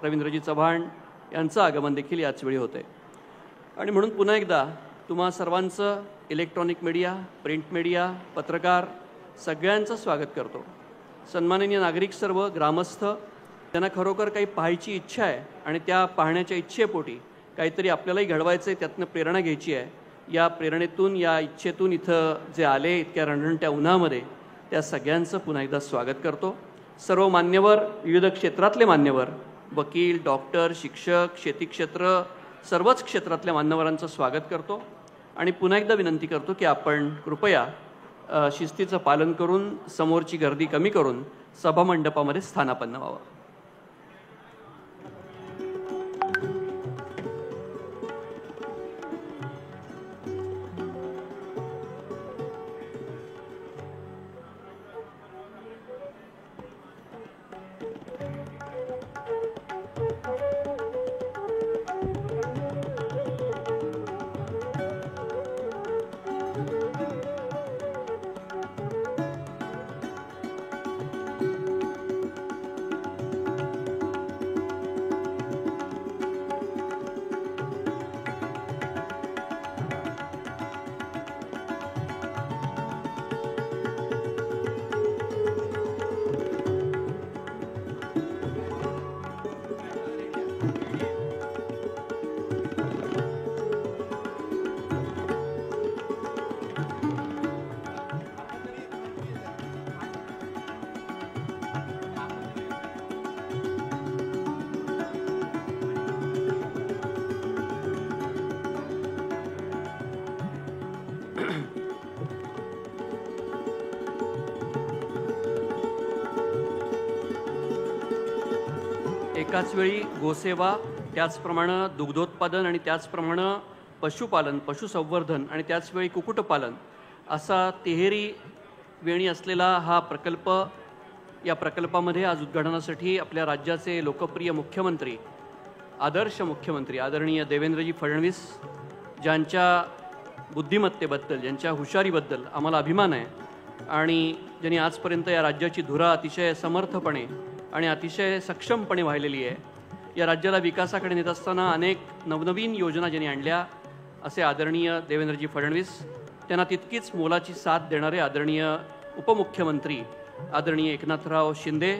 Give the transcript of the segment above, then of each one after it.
रवींद्रजी चव्हाण यांचं आगमन देखील याच वेळी होते। आणि म्हणून पुन्हा एकदा तुम्हा सर्वांचं इलेक्ट्रॉनिक मीडिया, प्रिंट मीडिया, पत्रकार सगळ्यांचं स्वागत करतो। सन्माननीय नागरिक, सर्व ग्रामस्थ, त्यांना खरोखर काही पाहायची इच्छा आहे आणि त्या पाहण्याच्या इच्छेपोटी काहीतरी आपल्यालाही घडवायचं आहे, त्यातनं प्रेरणा घ्यायची आहे। या प्रेरणेतून, या इच्छेतून इथं जे आले इतक्या रणरणत्या उन्हामध्ये, त्या सगळ्यांचं पुन्हा एकदा स्वागत करतो। सर्व मान्यवर, विविध क्षेत्रातले मान्यवर, वकील, डॉक्टर, शिक्षक, शेती क्षेत्र, सर्वच क्षेत्रातल्या मान्यवरांचं स्वागत करतो आणि पुन्हा एकदा विनंती करतो की आपण कृपया शिस्तीचं पालन करून समोरची गर्दी कमी करून सभामंडपामध्ये स्थानापन्न व्हावं। एकाच वेळी गोसेवा, त्याचप्रमाणे दुग्धोत्पादन आणि त्याचप्रमाणे पशुपालन, पशुसंवर्धन आणि त्याचवेळी कुक्कुटपालन असा तिहेरी वेणी असलेला हा प्रकल्प, या प्रकल्पामध्ये आज उद्घाटनासाठी आपल्या राज्याचे लोकप्रिय मुख्यमंत्री, आदर्श मुख्यमंत्री आदरणीय देवेंद्रजी फडणवीस, ज्यांच्या बुद्धिमत्तेबद्दल, ज्यांच्या हुशारीबद्दल आम्हाला अभिमान आहे आणि ज्यांनी आजपर्यंत या राज्याची धुरा अतिशय समर्थपणे आणि अतिशय सक्षमपणे वाहिलेली आहे, या राज्याला विकासाकडे नेत असताना अनेक नवनवीन योजना ज्यांनी आणल्या, असे आदरणीय देवेंद्रजी फडणवीस, त्यांना तितकीच मोलाची साथ देणारे आदरणीय उपमुख्यमंत्री आदरणीय एकनाथराव शिंदे,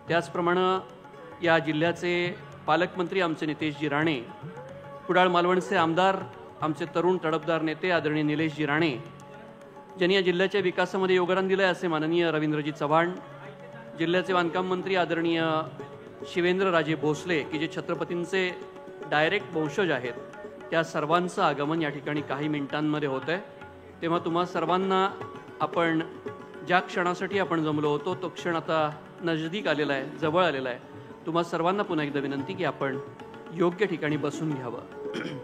त्याचप्रमाणे या जिल्ह्याचे पालकमंत्री आमचे नितेशजी राणे, कुडाळ मालवणचे आमदार आमचे तरुण तडफदार नेते आदरणीय निलेशजी राणे, ज्यांनी या जिल्ह्याच्या विकासामध्ये योगदान दिलं आहे असे माननीय रवींद्रजी चव्हाण, जिल्ह्याचे बांधकाम मंत्री आदरणीय शिवेंद्रराजे भोसले की जे छत्रपतींचे डायरेक्ट वंशज आहेत, त्या सर्वांचं आगमन या ठिकाणी काही मिनिटांमध्ये होतं आहे। तेव्हा तुम्हा सर्वांना आपण ज्या क्षणासाठी आपण जमलो होतो तो क्षण आता नजदीक आलेला आहे, जवळ आलेला आहे। तुम्हा सर्वांना पुन्हा एकदा विनंती की आपण योग्य ठिकाणी बसून घ्यावं।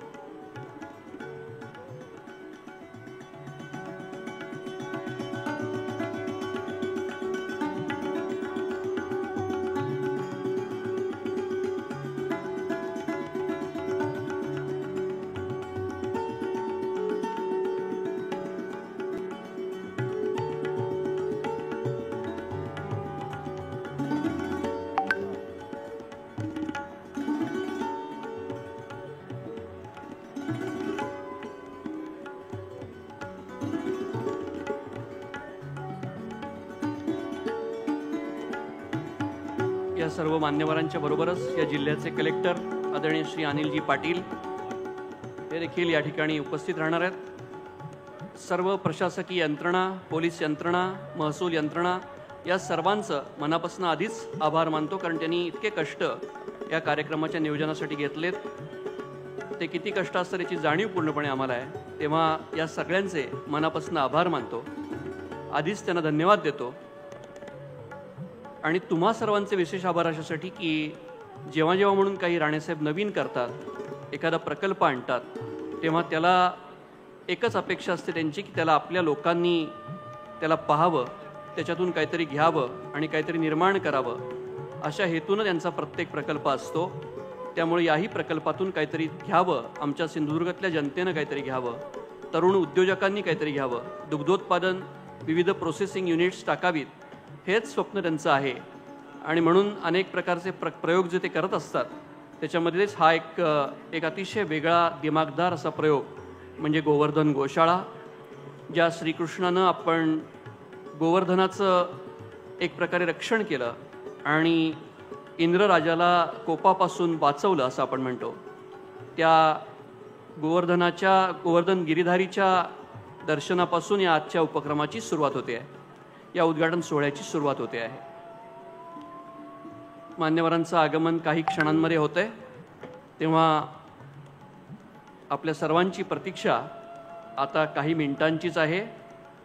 या सर्व मान्यवरांच्या बरोबरच या जिल्ह्याचे कलेक्टर आदरणीय श्री अनिलजी पाटील हे देखील या ठिकाणी उपस्थित राहणार आहेत। सर्व प्रशासकीय यंत्रणा, पोलीस यंत्रणा, महसूल यंत्रणा या सर्वांचं मनापासून आधीच आभार मानतो, कारण त्यांनी इतके कष्ट या कार्यक्रमाच्या नियोजनासाठी घेतलेत। ते किती कष्ट असतात याची जाणीव पूर्णपणे आम्हाला आहे। तेव्हा या सगळ्यांचे मनापासून आभार मानतो, आधीच त्यांना धन्यवाद देतो। आणि तुम्हा सर्वांचे विशेष आभार अशासाठी की जेव्हा जेव्हा म्हणून काही राणेसाहेब नवीन करतात, एखादा प्रकल्प आणतात, तेव्हा त्याला एकच अपेक्षा असते त्यांची की त्याला आपल्या लोकांनी त्याला पाहावं, त्याच्यातून काहीतरी घ्यावं आणि काहीतरी निर्माण करावं, अशा हेतून त्यांचा प्रत्येक प्रकल्प असतो। त्यामुळे याही प्रकल्पातून काहीतरी घ्यावं, आमच्या सिंधुदुर्गातल्या जनतेनं काहीतरी घ्यावं, तरुण उद्योजकांनी काहीतरी घ्यावं, दुग्धोत्पादन, विविध प्रोसेसिंग युनिट्स टाकावीत, हेच स्वप्न त्यांचं आहे। आणि म्हणून अनेक प्रकारचे प्रयोग जे ते करत असतात त्याच्यामध्येच हा एक अतिशय वेगळा दिमागदार असा प्रयोग म्हणजे गोवर्धन गोशाळा, ज्या श्रीकृष्णानं आपण गोवर्धनाचं एक प्रकारे रक्षण केलं आणि इंद्रराजाला कोपापासून वाचवलं असं आपण म्हणतो. त्या गोवर्धन गिरीधारीच्या दर्शनापासून या आजच्या उपक्रमाची सुरुवात होते आहे, या उद्घाटन सोहळ्याची सुरुवात होते आहे. मान्यवरांचं आगमन काही क्षणांमध्ये होतंय, तेव्हा आपल्या सर्वांची प्रतीक्षा आता काही मिनिटांचीच आहे.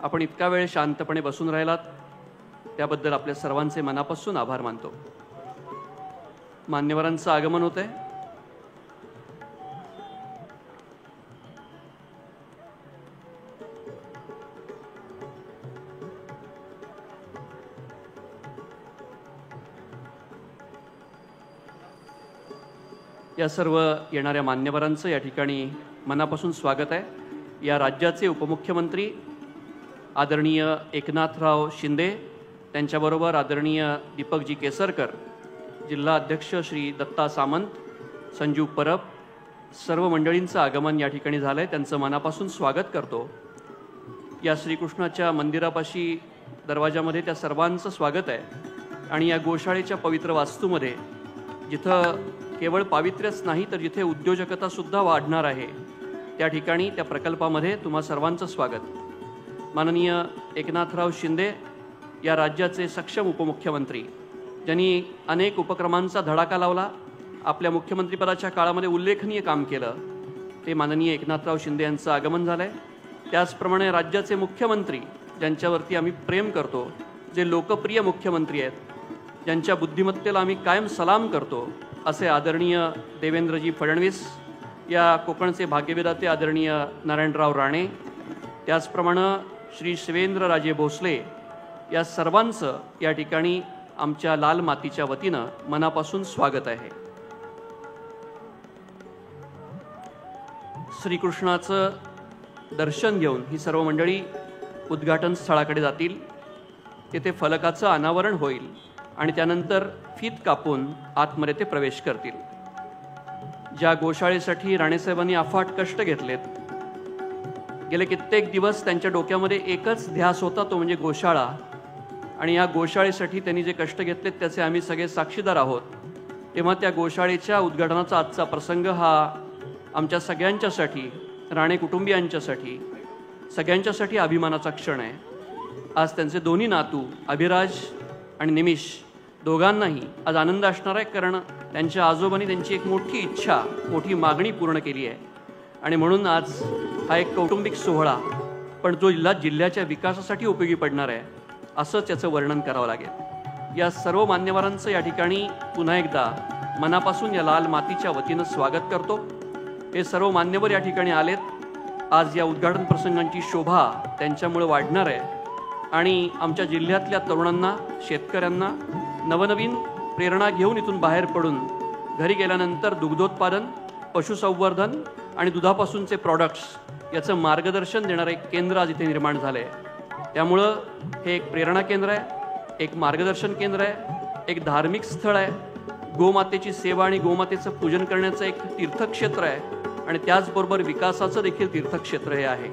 आपण इतका वेळ शांतपणे बसून राहिलात त्याबद्दल आपल्या सर्वांचे मनापासून आभार मानतो. मान्यवरांचं आगमन होतंय. या सर्व येणाऱ्या मान्यवरांचं या ठिकाणी मनापासून स्वागत आहे. या राज्याचे उपमुख्यमंत्री आदरणीय एकनाथराव शिंदे, त्यांच्याबरोबर आदरणीय दीपकजी केसरकर, जिल्हा अध्यक्ष श्री दत्ता सामंत, संजीव परब, सर्व मंडळींचं आगमन या ठिकाणी झालं आहे. त्यांचं मनापासून स्वागत करतो. या श्रीकृष्णाच्या मंदिरापाशी दरवाजामध्ये त्या सर्वांचं स्वागत आहे. आणि या गोशाळेच्या पवित्र वास्तूमध्ये जिथं केवळ पावित्र्यच नाही तर जिथे उद्योजकतासुद्धा वाढणार आहे त्या ठिकाणी त्या प्रकल्पामध्ये तुम्हा सर्वांचं स्वागत. माननीय एकनाथराव शिंदे या राज्याचे सक्षम उपमुख्यमंत्री, ज्यांनी अनेक उपक्रमांचा धडाका लावला, आपल्या मुख्यमंत्रीपदाच्या काळामध्ये उल्लेखनीय काम केलं, ते माननीय एकनाथराव शिंदे यांचं आगमन झालं आहे. त्याचप्रमाणे राज्याचे मुख्यमंत्री, ज्यांच्यावरती आम्ही प्रेम करतो, जे लोकप्रिय मुख्यमंत्री आहेत, ज्यांच्या बुद्धिमत्तेला आम्ही कायम सलाम करतो, असे आदरणीय देवेंद्रजी फडणवीस, या कोकणचे भाग्यविधाते आदरणीय नारायणराव राणे, त्याचप्रमाणे श्री शिवेंद्रराजे भोसले, या सर्वांचं या ठिकाणी आमच्या लाल मातीच्या वतीनं मनापासून स्वागत आहे. श्रीकृष्णाचं दर्शन घेऊन ही सर्व मंडळी उद्घाटन स्थळाकडे जातील. तेथे फलकाचं अनावरण होईल आणि त्यानंतर फीत कापून आतमध्ये ते प्रवेश करतील. ज्या गोशाळेसाठी राणेसाहेबांनी अफाट कष्ट घेतलेत, गेले कित्येक दिवस त्यांच्या डोक्यामध्ये एकच ध्यास होता, तो म्हणजे गोशाळा. आणि या गोशाळेसाठी त्यांनी जे कष्ट घेतलेत त्याचे आम्ही सगळे साक्षीदार आहोत. तेव्हा त्या गोशाळेच्या उद्घाटनाचा आजचा प्रसंग हा आमच्या सगळ्यांच्यासाठी, राणे कुटुंबियांच्यासाठी, सगळ्यांच्यासाठी अभिमानाचा क्षण आहे. आज त्यांचे दोन्ही नातू अभिराज आणि निमिष दोघांनाही आज आनंद असणार आहे, कारण त्यांच्या आजोबांनी त्यांची एक मोठी इच्छा, मोठी मागणी पूर्ण केली आहे. आणि म्हणून आज हा एक कौटुंबिक सोहळा, पण जो जिल्ह्याच्या विकासासाठी उपयोगी पडणार आहे असं त्याचं वर्णन करावं लागेल. या सर्व मान्यवरांचं या ठिकाणी पुन्हा एकदा मनापासून या लाल मातीच्या वतीनं स्वागत करतो. हे सर्व मान्यवर या ठिकाणी आलेत. आज या उद्घाटन प्रसंगांची शोभा त्यांच्यामुळे वाढणार आहे आणि आमच्या जिल्ह्यातल्या तरुणांना, शेतकऱ्यांना नवनवीन प्रेरणा घेऊन इथून बाहेर पडून घरी गेल्यानंतर दुग्धोत्पादन, पशुसंवर्धन आणि दुधापासूनचे प्रॉडक्ट्स याचं मार्गदर्शन देणारं एक केंद्र आज इथे निर्माण झालं आहे. त्यामुळं हे एक प्रेरणा केंद्र आहे, एक मार्गदर्शन केंद्र आहे, एक धार्मिक स्थळ आहे, गोमातेची सेवा आणि गोमातेचं पूजन करण्याचं एक तीर्थक्षेत्र आहे आणि त्याचबरोबर विकासाचं देखील तीर्थक्षेत्र हे आहे.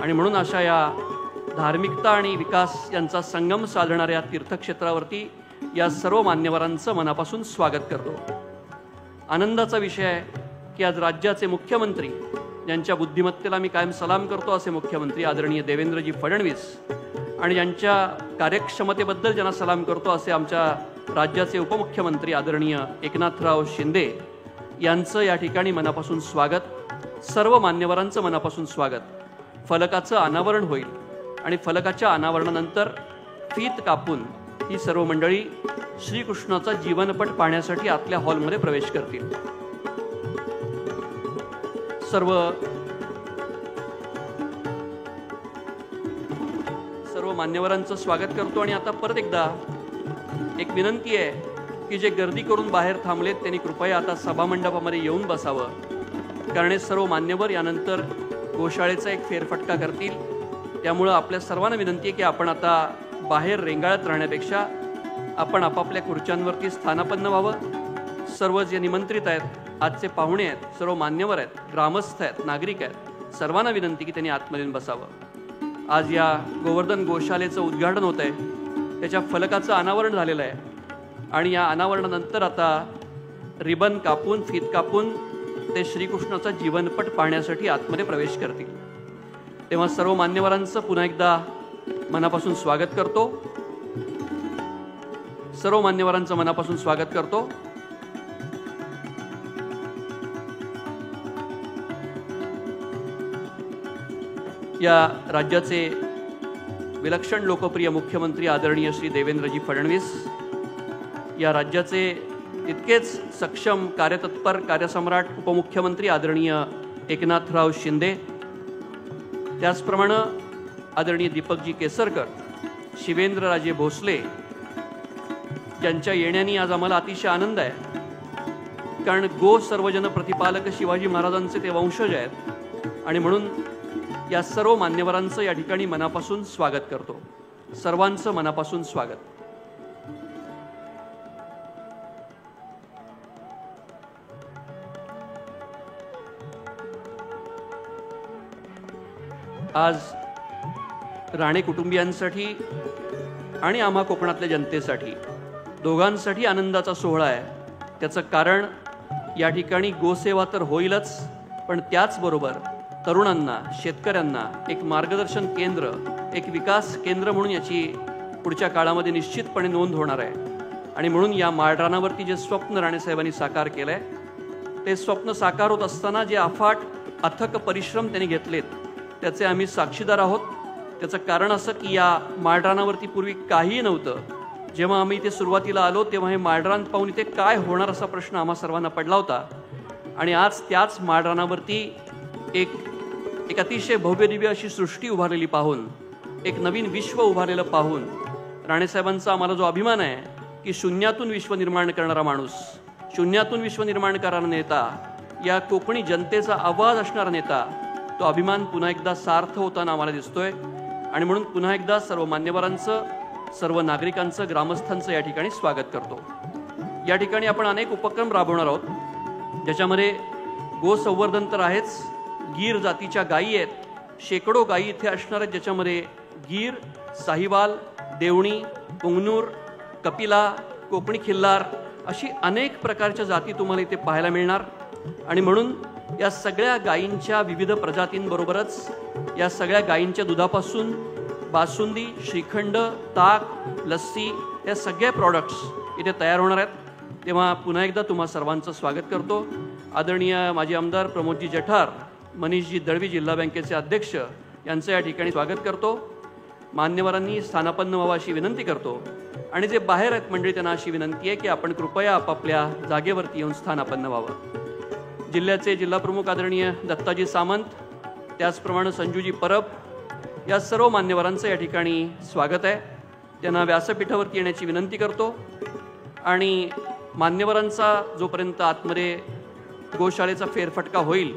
आणि म्हणून अशा या धार्मिकता आणि विकास यांचा संगम साधणाऱ्या तीर्थक्षेत्रावरती या सर्व मान्यवरांचं मनापासून स्वागत करतो. आनंदाचा विषय आहे की आज राज्याचे मुख्यमंत्री, ज्यांच्या बुद्धिमत्तेला मी कायम सलाम करतो असे मुख्यमंत्री आदरणीय देवेंद्रजी फडणवीस, आणि ज्यांच्या कार्यक्षमतेबद्दल ज्यांना सलाम करतो असे आमच्या राज्याचे उपमुख्यमंत्री आदरणीय एकनाथराव शिंदे यांचं या ठिकाणी मनापासून स्वागत. सर्व मान्यवरांचं मनापासून स्वागत. फलकाचं अनावरण होईल आणि फलकाच्या अनावरणानंतर फीत कापून ही सर्व मंडळी श्रीकृष्णाचा जीवनपट पाहण्यासाठी आतल्या हॉलमध्ये प्रवेश करतील. सर्व मान्यवरांचं स्वागत करतो. आणि आता परत एकदा एक विनंती आहे की जे गर्दी करून बाहेर थांबलेत त्यांनी कृपया आता सभामंडपामध्ये येऊन बसावं, कारण हे सर्व मान्यवर यानंतर गोशाळेचा एक फेरफटका करतील. त्यामुळं आपल्या सर्वांना विनंती आहे की आपण आता बाहेर रेंगाळत राहण्यापेक्षा आपण आपापल्या खुर्च्यांवरती स्थानापन्न व्हावं। सर्व जे निमंत्रित आहेत, आजचे पाहुणे आहेत, सर्व मान्यवर आहेत, ग्रामस्थ आहेत, नागरिक आहेत, सर्वांना विनंती की त्यांनी आतमध्ये बसावं। आज या गोवर्धन गोशालेचं उद्घाटन होत आहे, त्याच्या फलकाचं अनावरण झालेलं आहे आणि या अनावरणानंतर आता रिबन कापून, फीत कापून ते श्रीकृष्णाचा जीवनपट पाहण्यासाठी आतमध्ये प्रवेश करतील। तेव्हा सर्व मान्यवरांचं पुन्हा एकदा मनापासून स्वागत करतो। सर्व मान्यवरांचं मनापासून स्वागत करतो। या राज्याचे विलक्षण लोकप्रिय मुख्यमंत्री आदरणीय श्री देवेंद्रजी फडणवीस, या राज्याचे तितकेच सक्षम, कार्यतत्पर, कार्यसम्राट उपमुख्यमंत्री आदरणीय एकनाथराव शिंदे, त्याचप्रमाणे आदरणीय दीपकजी केसरकर, शिवेंद्रराजे भोसले, ज्यांच्या येण्याने आज आम्हाला अतिशय आनंद आहे, कारण गो सर्वजन प्रतिपालक शिवाजी महाराजांचे ते वंशज आहेत आणि म्हणून या सर्व मान्यवरांचं या ठिकाणी मनापासून स्वागत करतो। सर्वांचं मनापासून स्वागत। आज राणे कुटुंबियांसाठी आणि आम्हा कोकणातल्या जनतेसाठी दोघांसाठी आनंदाचा सोहळा आहे। त्याचं कारण या ठिकाणी गोसेवा तर होईलच, पण त्याचबरोबर तरुणांना, शेतकऱ्यांना एक मार्गदर्शन केंद्र, एक विकास केंद्र म्हणून याची पुढच्या काळामध्ये निश्चितपणे नोंद होणार आहे। आणि म्हणून या माळरानावरती जे स्वप्न राणेसाहेबांनी साकार केलंय, ते स्वप्न साकार होत असताना जे अफाट अथक परिश्रम त्यांनी घेतलेत, त्याचे आम्ही साक्षीदार आहोत। त्याचं कारण असं की या माळरानावरती पूर्वी काहीही नव्हतं। जेव्हा आम्ही इथे सुरुवातीला आलो तेव्हा हे माळरान पाहून इथे काय होणार असा प्रश्न आम्हा सर्वांना पडला होता आणि आज त्याच माळरानावरती एक अतिशय भव्यदिव्य अशी सृष्टी उभारलेली पाहून, एक नवीन विश्व उभारलेलं पाहून राणेसाहेबांचा आम्हाला जो अभिमान आहे की शून्यातून विश्व निर्माण करणारा माणूस, शून्यातून विश्व निर्माण करणारा नेता, या कोकणी जनतेचा आवाज असणारा नेता, तो अभिमान पुन्हा एकदा सार्थ होताना आम्हाला दिसतोय। आणि म्हणून पुन्हा एकदा सर्व मान्यवरांचं, सर्व नागरिकांचं, ग्रामस्थांचं या ठिकाणी स्वागत करतो। या ठिकाणी आपण अनेक उपक्रम राबवणार आहोत, ज्याच्यामध्ये गोसंवर्धन तर आहेच, गीर जातीच्या गायी आहेत, शेकडो गायी इथे असणार आहेत, ज्याच्यामध्ये गीर, साहिवाल, देवणी, पुंगनूर, कपिला, कोकणी खिल्लार अशी अनेक प्रकारच्या जाती तुम्हाला इथे पाहायला मिळणार। आणि म्हणून या सगळ्या गायींच्या विविध प्रजातींबरोबरच या सगळ्या गायींच्या दुधापासून बासुंदी, श्रीखंड, ताक, लस्सी या सगळ्या प्रॉडक्ट्स इथे तयार होणार आहेत। तेव्हा पुन्हा एकदा तुम्हा सर्वांचं स्वागत करतो। आदरणीय माजी आमदार प्रमोदजी जठार, मनीषजी दळवी, जिल्हा बँकेचे अध्यक्ष, यांचं या ठिकाणी स्वागत करतो। मान्यवरांनी स्थानापन्न व्हावं अशी विनंती करतो आणि जे बाहेर आहेत मंडळी, त्यांना अशी विनंती आहे की आपण कृपया आपापल्या जागेवरती येऊन स्थानापन्न व्हावं। जिल्ह्याचे जिल्हाप्रमुख आदरणीय दत्ताजी सामंत, त्याचप्रमाणे संजूजी परब, या सर्व मान्यवरांचं या ठिकाणी स्वागत आहे। त्यांना व्यासपीठावरती येण्याची विनंती करतो आणि मान्यवरांचा जोपर्यंत आतमध्ये गोशाळेचा फेरफटका होईल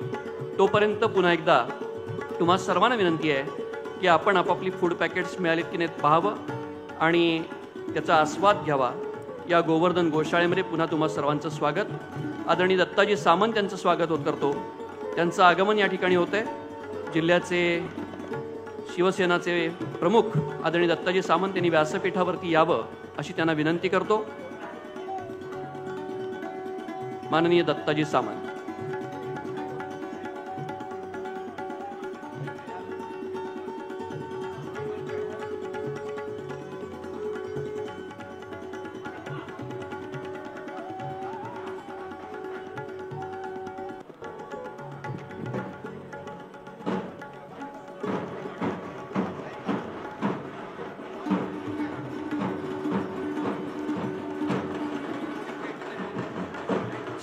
तोपर्यंत पुन्हा एकदा तुम्हा सर्वांना विनंती आहे की आपण आपापली फूड पॅकेट्स मिळालीत की नाहीत पाहावं आणि त्याचा आस्वाद घ्यावा। या गोवर्धन गोशाळेमध्ये पुन्हा तुम्हा सर्वांचं स्वागत। आदरणीय दत्ताजी सामंत यांचं स्वागत करतो, त्यांचं आगमन या ठिकाणी होतं आहे। जिल्ह्याचे शिवसेनाचे प्रमुख आदरणीय दत्ताजी सामंत यांनी व्यासपीठावरती यावं अशी त्यांना विनंती करतो। माननीय दत्ताजी सामंत।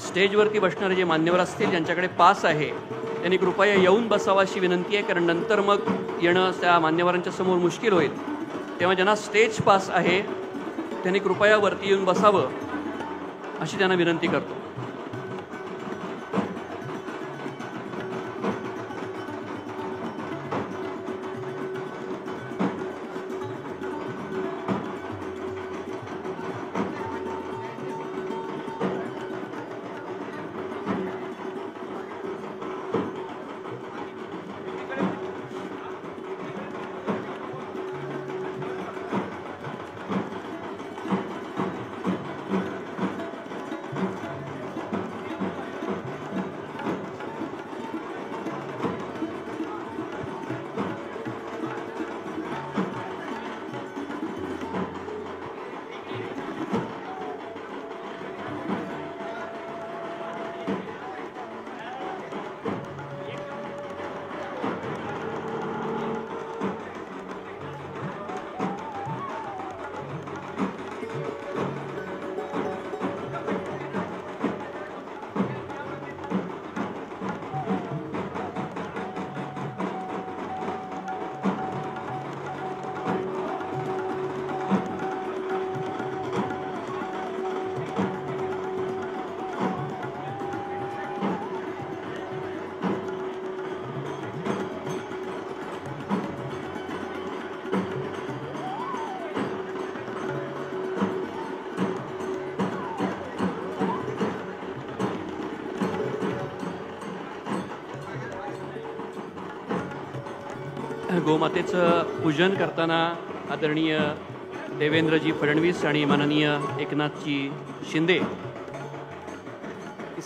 स्टेजवरती बसणारे जे मान्यवर असतील, ज्यांच्याकडे पास आहे, त्यांनी कृपया येऊन बसावा अशी विनंती आहे, कारण नंतर मग येणं त्या मान्यवरांच्या समोर मुश्किल होईल। तेव्हा ज्यांना स्टेज पास आहे त्यांनी कृपया वरती येऊन बसावं अशी त्यांना विनंती करतो। गोमातेचं पूजन करताना आदरणीय देवेंद्रजी फडणवीस आणि माननीय एकनाथजी शिंदे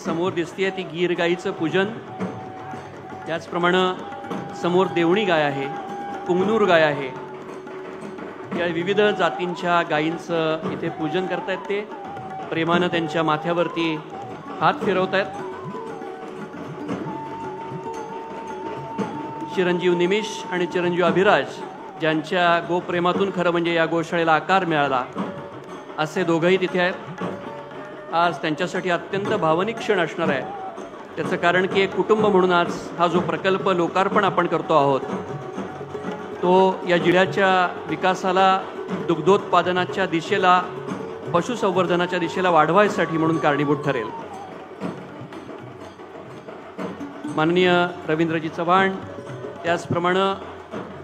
समोर दिसते ती गीर गाईचं पूजन. त्याचप्रमाणे समोर देवणी गाय आहे, पुंगनूर गाय आहे. या विविध जातींच्या गायींचं इथे पूजन करतायत. ते प्रेमानं त्यांच्या माथ्यावरती हात फिरवतायत. चिरंजीव निमिष आणि चिरंजीव अभिराज ज्यांच्या गोप्रेमातून खरं म्हणजे या गोशाळेला आकार मिळाला असे दोघंही तिथे आहेत. आज त्यांच्यासाठी अत्यंत भावनिक क्षण असणार आहे. त्याचं कारण की एक कुटुंब म्हणून आज हा जो प्रकल्प लोकार्पण आपण करतो आहोत तो या जिल्ह्याच्या विकासाला, दुग्धोत्पादनाच्या दिशेला, पशुसंवर्धनाच्या दिशेला वाढवायसाठी म्हणून कारणीभूत ठरेल. माननीय रवींद्रजी चव्हाण, त्याचप्रमाणे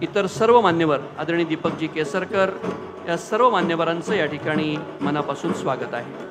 इतर सर्व मान्यवर, आदरणीय दीपकजी केसरकर, या सर्व मान्यवरांचं या ठिकाणी मनापासून स्वागत आहे.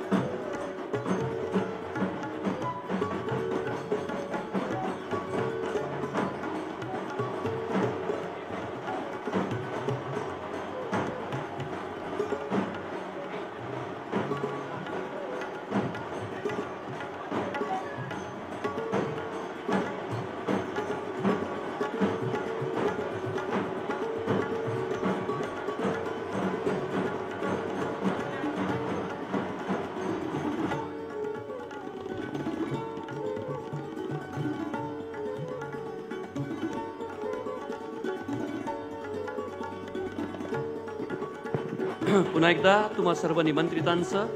पुन्हा एकदा तुम्हा सर्व निमंत्रितांचं,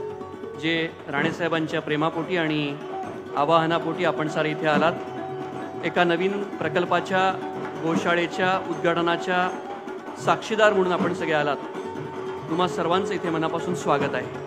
जे राणेसाहेबांच्या प्रेमापोटी आणि आवाहनापोटी आपण सारे इथे आलात, एका नवीन प्रकल्पाच्या, गोशाळेच्या उद्घाटनाच्या साक्षीदार म्हणून आपण सगळे आलात. तुम्हा सर्वांचं इथे मनापासून स्वागत आहे.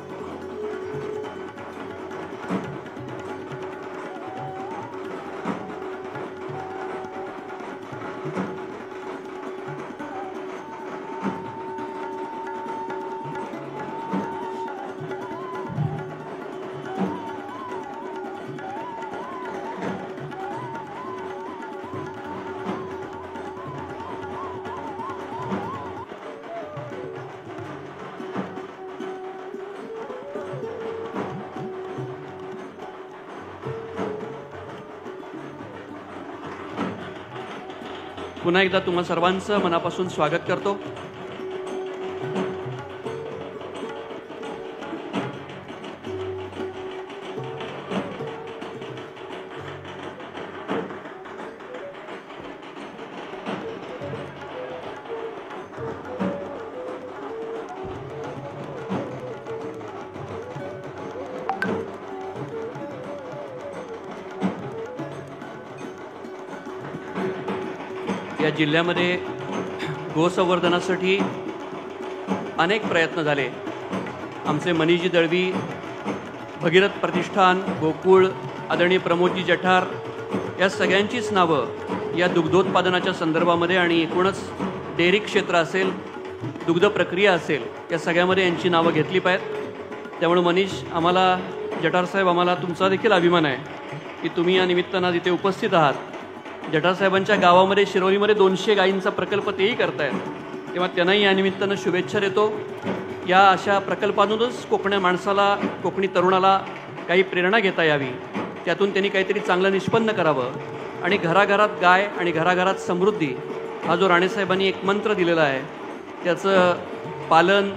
पुन्हा एकदा तुम्हा सर्वांचं मनापासून स्वागत करतो. या जिल्ह्यामध्ये गोसंवर्धनासाठी अनेक प्रयत्न झाले. आमचे मनीषजी दळवी, भगीरथ प्रतिष्ठान, गोकुळ, आदरणीय प्रमोदजी जठार, या सगळ्यांचीच नावं या दुग्धोत्पादनाच्या संदर्भामध्ये आणि एकूणच डेअरी क्षेत्र असेल, दुग्ध प्रक्रिया असेल, या सगळ्यामध्ये यांची नावं घेतली पाहिजेत. त्यामुळे मनीष, आम्हाला, जठार साहेब, आम्हाला तुमचा देखील अभिमान आहे की तुम्ही या निमित्तानं इथे उपस्थित आहात. जठार साहेबांच्या गावामध्ये, शिरोलीमध्ये 200 गायींचा प्रकल्प तेही करतायत, तेव्हा त्यांनाही या निमित्तानं शुभेच्छा देतो. या अशा प्रकल्पातूनच कोकण्या माणसाला, कोकणी तरुणाला काही प्रेरणा घेता यावी, त्यातून त्यांनी काहीतरी चांगलं निष्पन्न करावं आणि घराघरात गाय आणि घराघरात समृद्धी हा जो राणेसाहेबांनी एक मंत्र दिलेला आहे त्याचं पालन,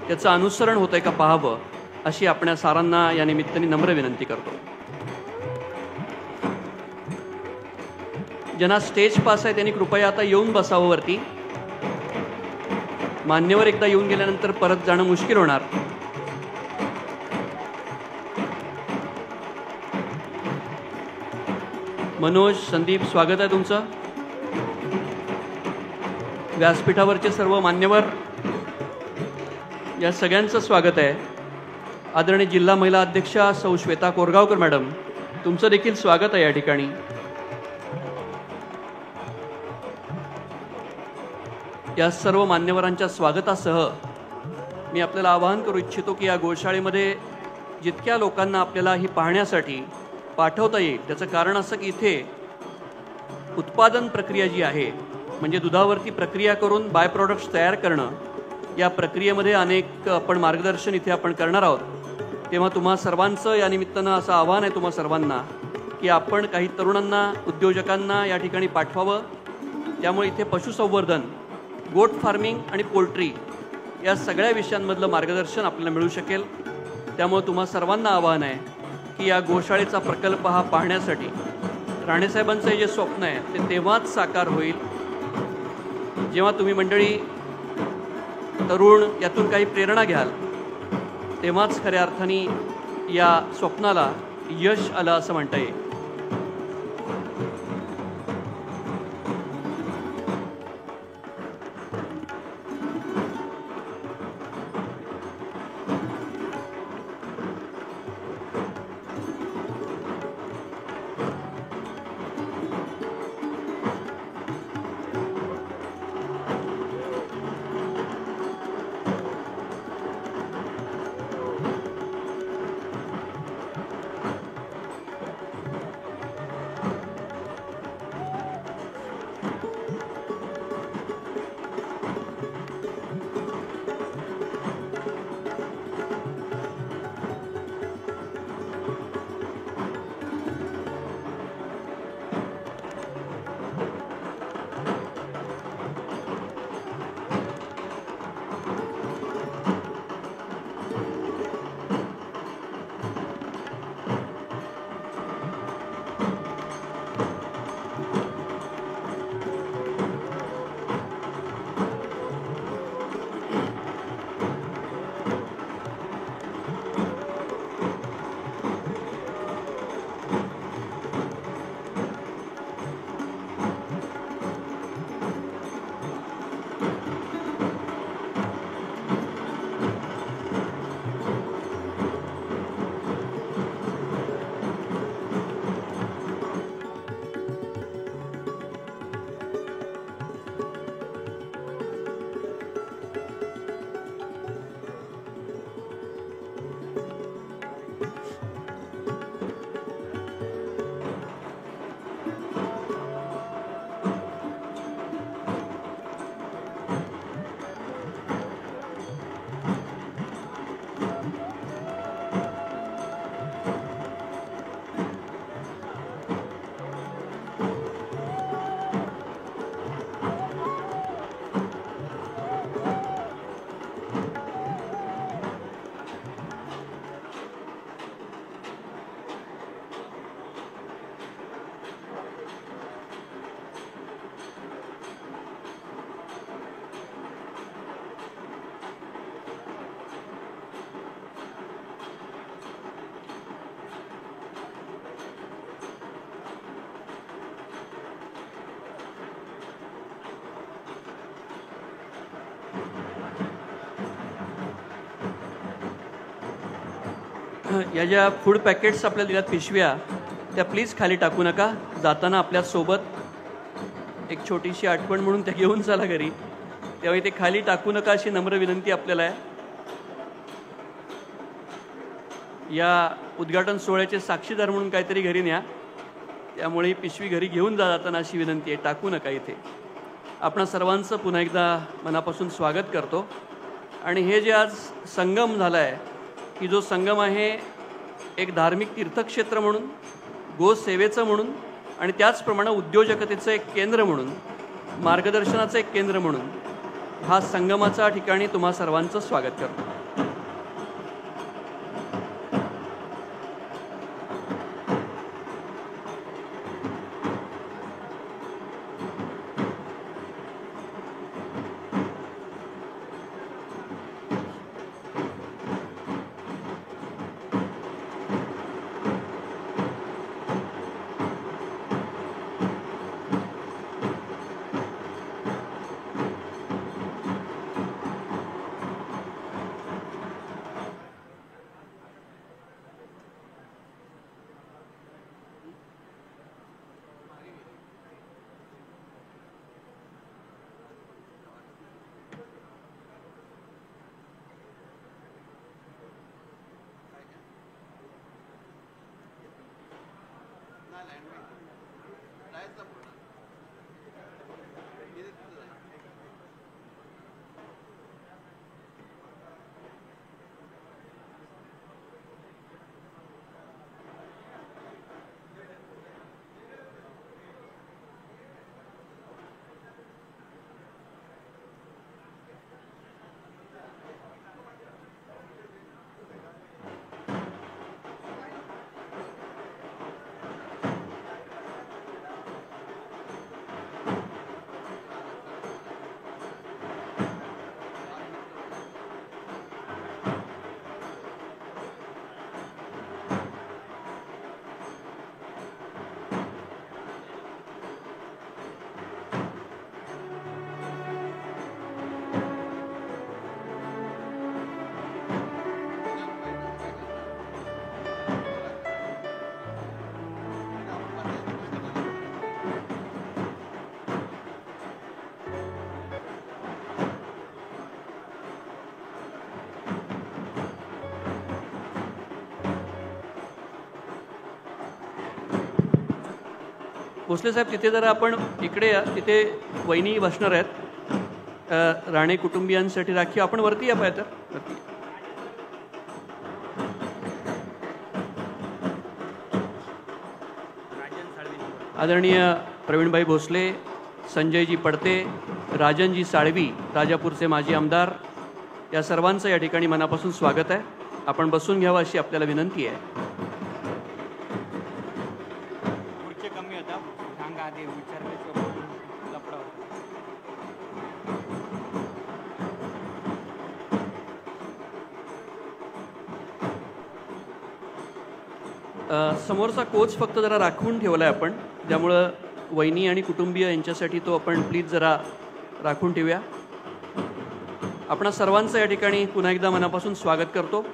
त्याचं अनुसरण होतं आहे का पाहावं, अशी आपल्या सारांना या निमित्ताने नम्र विनंती करतो. ज्यांना स्टेज पास आहे त्यांनी कृपया आता येऊन बसावं वरती. मान्यवर एकदा येऊन गेल्यानंतर परत जाणं मुश्किल होणार. मनोज, संदीप, स्वागत आहे तुमचं. व्यासपीठावरचे सर्व मान्यवर, या सगळ्यांचं स्वागत आहे. आदरणीय जिल्हा महिला अध्यक्षा सौ श्वेता कोरगावकर मॅडम, तुमचं देखील स्वागत आहे या ठिकाणी. या सर्व मान्यवरांच्या स्वागतासह मी आपल्याला आवाहन करू इच्छितो की या गोशाळेमध्ये जितक्या लोकांना आपल्याला ही पाहण्यासाठी पाठवता येईल, त्याचं कारण असं की इथे उत्पादन प्रक्रिया जी आहे म्हणजे दुधावरती प्रक्रिया करून बाय प्रॉडक्ट्स तयार करणं, या प्रक्रियेमध्ये अनेक आपण मार्गदर्शन इथे आपण करणार आहोत. तेव्हा तुम्हा सर्वांचं या निमित्तानं असं आव्हान आहे तुम्हा सर्वांना की आपण काही तरुणांना, उद्योजकांना या ठिकाणी पाठवावं. त्यामुळे इथे पशुसंवर्धन, गोट फार्मिंग आणि पोल्ट्री या सगळ्या विषयांमधलं मार्गदर्शन आपल्याला मिळू शकेल. त्यामुळे तुम्हा सर्वांना आव्हान आहे की या गोशाळेचा प्रकल्प हा पाहण्यासाठी राणेसाहेबांचं जे स्वप्न आहे ते तेव्हाच साकार होईल जेव्हा तुम्ही मंडळी तरुण यातून काही प्रेरणा घ्याल, तेव्हाच खऱ्या अर्थाने या स्वप्नाला यश आलं असं म्हणता येईल. या ज्या फूड पॅकेट्स आपल्याला दिल्यात पिशव्या, त्या प्लीज खाली टाकू नका. जाताना आपल्यासोबत एक छोटीशी आठवण म्हणून त्या घेऊन चला घरी. त्यावेळी ते खाली टाकू नका अशी नम्र विनंती आपल्याला आहे. या उद्घाटन सोहळ्याचे साक्षीदार म्हणून काहीतरी घरी न्या. त्यामुळे ही पिशवी घरी घेऊन जाताना अशी विनंती आहे, टाकू नका इथे. आपण सर्वांचं पुन्हा एकदा मनापासून स्वागत करतो. आणि हे जे आज संगम झाला आहे, की जो संगम आहे एक धार्मिक तीर्थक्षेत्र म्हणून, गोसेवेचं म्हणून आणि त्याचप्रमाणे उद्योजकतेचं एक केंद्र म्हणून, मार्गदर्शनाचं एक केंद्र म्हणून हा संगमाचा ठिकाणी तुम्हा सर्वांचं स्वागत करतो. भोसले साहेब तिथे जरा आपण इकडे या, तिथे वहिनी बसणार आहेत राणे कुटुंबियांसाठी राखी. आपण वरती या पाहिजे तर वरती. आदरणीय प्रवीणभाई भोसले, संजयजी पडते, राजनजी साळवी, राजापूरचे माजी आमदार, या सर्वांचं या ठिकाणी मनापासून स्वागत आहे. आपण बसून घ्यावं अशी आपल्याला विनंती आहे. समोरचा कोच फक्त जरा राखून ठेवला आहे आपण, त्यामुळं वहिनी आणि कुटुंबीय यांच्यासाठी तो आपण प्लीज जरा राखून ठेवूया. आपणा सर्वांचं या ठिकाणी पुन्हा एकदा मनापासून स्वागत करतो.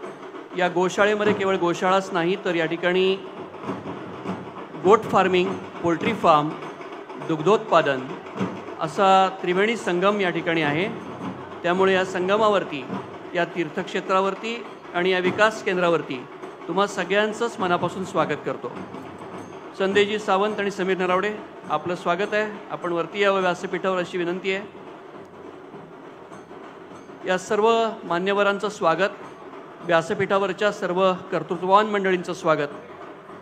या गोशाळेमध्ये केवळ गोशाळाच नाही तर या ठिकाणी गोट फार्मिंग, पोल्ट्री फार्म, दुग्धोत्पादन असा त्रिवेणी संगम या ठिकाणी आहे. त्यामुळे या संगमावरती, या तीर्थक्षेत्रावरती आणि या विकास केंद्रावरती तुम्हा सगळ्यांचंच मनापासून स्वागत करतो. संदेजी सावंत आणि समीर नरावडे, आपलं स्वागत आहे. आपण वरती यावं व्यासपीठावर अशी विनंती आहे. या सर्व मान्यवरांचं स्वागत, व्यासपीठावरच्या सर्व कर्तृत्ववान मंडळींचं स्वागत.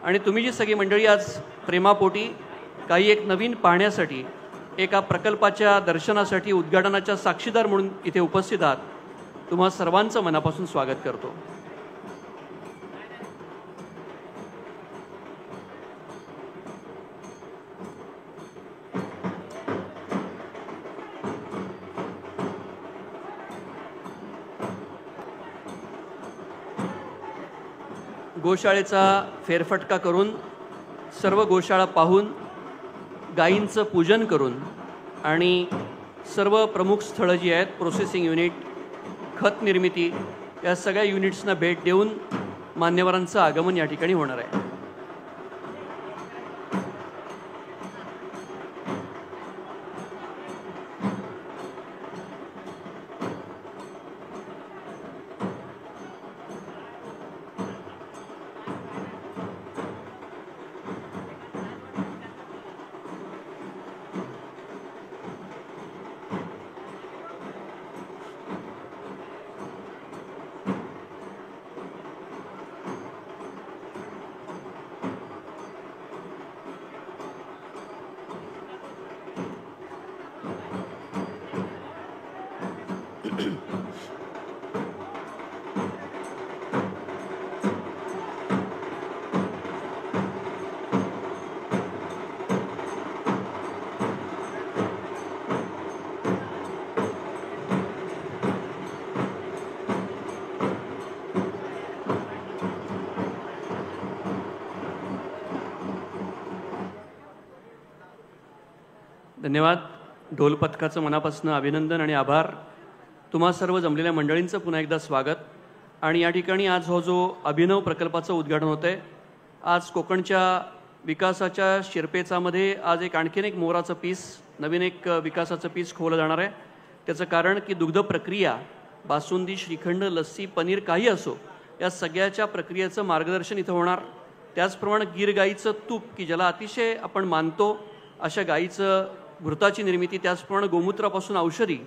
आणि तुम्ही जी सगळी मंडळी आज प्रेमापोटी काही एक नवीन पाहण्यासाठी, एका प्रकल्पाच्या दर्शनासाठी, उद्घाटनाच्या साक्षीदार म्हणून इथे उपस्थित आहात, तुम्हा सर्वांचं मनापासून स्वागत करतो. गोशाळेचा फेरफटका करून, सर्व गोशाळा पाहून, गायींचं पूजन करून आणि सर्व प्रमुख स्थळं जी आहेत, प्रोसेसिंग युनिट, खत निर्मिती, या सगळ्या युनिट्सना भेट देऊन मान्यवरांचं आगमन या ठिकाणी होणार आहे. धन्यवाद. ढोल पथकाचं मनापासून अभिनंदन आणि आभार. तुम्हा सर्व जमलेल्या मंडळींचं पुन्हा एकदा स्वागत. आणि या ठिकाणी आज जो अभिनव प्रकल्पाचं उद्घाटन होतं आहे, आज कोकणच्या विकासाच्या शिरपेचामध्ये आज आणखीन एक मोराचं पीस, नवीन एक विकासाचं पीस खोवलं जाणार आहे. त्याचं कारण की दुग्ध प्रक्रिया, बासुंदी, श्रीखंड, लस्सी, पनीर काही असो, या सगळ्याच्या प्रक्रियेचं मार्गदर्शन इथं होणार. त्याचप्रमाणे गीर गाईचं तूप, की ज्याला अतिशय आपण मानतो, अशा गाईचं घृताची निर्मिती, त्याचप्रमाणे गोमूत्रापासून औषधी,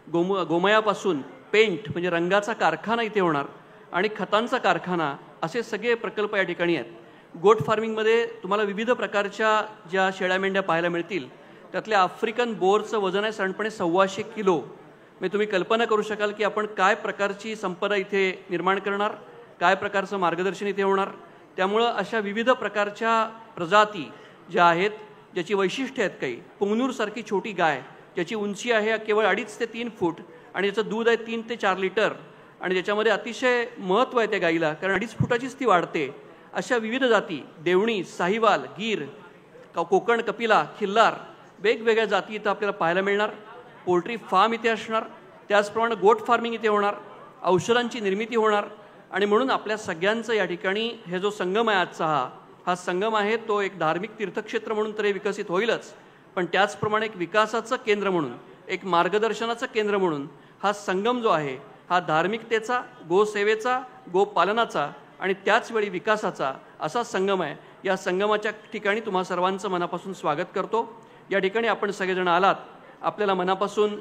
गोमयापासून पेंट म्हणजे रंगाचा कारखाना इथे होणार आणि खतांचा कारखाना, असे सगळे प्रकल्प या ठिकाणी आहेत. गोट फार्मिंगमध्ये तुम्हाला विविध प्रकारच्या ज्या शेळ्या मेंढ्या पाहायला मिळतील, त्यातल्या आफ्रिकन बोरचं वजन आहे साधारणपणे 125 किलो. म्हणजे तुम्ही कल्पना करू शकाल की आपण काय प्रकारची संपदा इथे निर्माण करणार, काय प्रकारचं मार्गदर्शन इथे होणार. त्यामुळं अशा विविध प्रकारच्या प्रजाती ज्या आहेत, ज्याची वैशिष्ट्ये आहेत, काही पुंगनूरसारखी छोटी गाय ज्याची उंची आहे केवळ 2.5 ते 3 फूट आणि ज्याचं दूध आहे 3 ते 4 लिटर आणि ज्याच्यामध्ये अतिशय महत्त्व आहे त्या गाईला, कारण 2.5 फुटाचीच ती वाढते. अशा विविध जाती, देवणी, साहिवाल, गीर, कोकण, कपिला, खिल्लार, वेगवेगळ्या जाती इथं आपल्याला पाहायला मिळणार. पोल्ट्री फार्म इथे असणार, त्याचप्रमाणे गोट फार्मिंग इथे होणार, औषधांची निर्मिती होणार. आणि म्हणून आपल्या सगळ्यांचं या ठिकाणी हे जो संगम आहे आजचा, हा संगम आहे तो एक धार्मिक तीर्थक्षेत्र म्हणून तर हे विकसित होईलच, पण त्याचप्रमाणे एक विकासाचं केंद्र म्हणून, एक मार्गदर्शनाचं केंद्र म्हणून हा संगम जो आहे, हा धार्मिकतेचा, गोसेवेचा, गोपालनाचा आणि त्याचवेळी विकासाचा असा संगम आहे. या संगमाच्या ठिकाणी तुम्हा सर्वांचं मनापासून स्वागत करतो. या ठिकाणी आपण सगळेजण आलात, आपल्याला मनापासून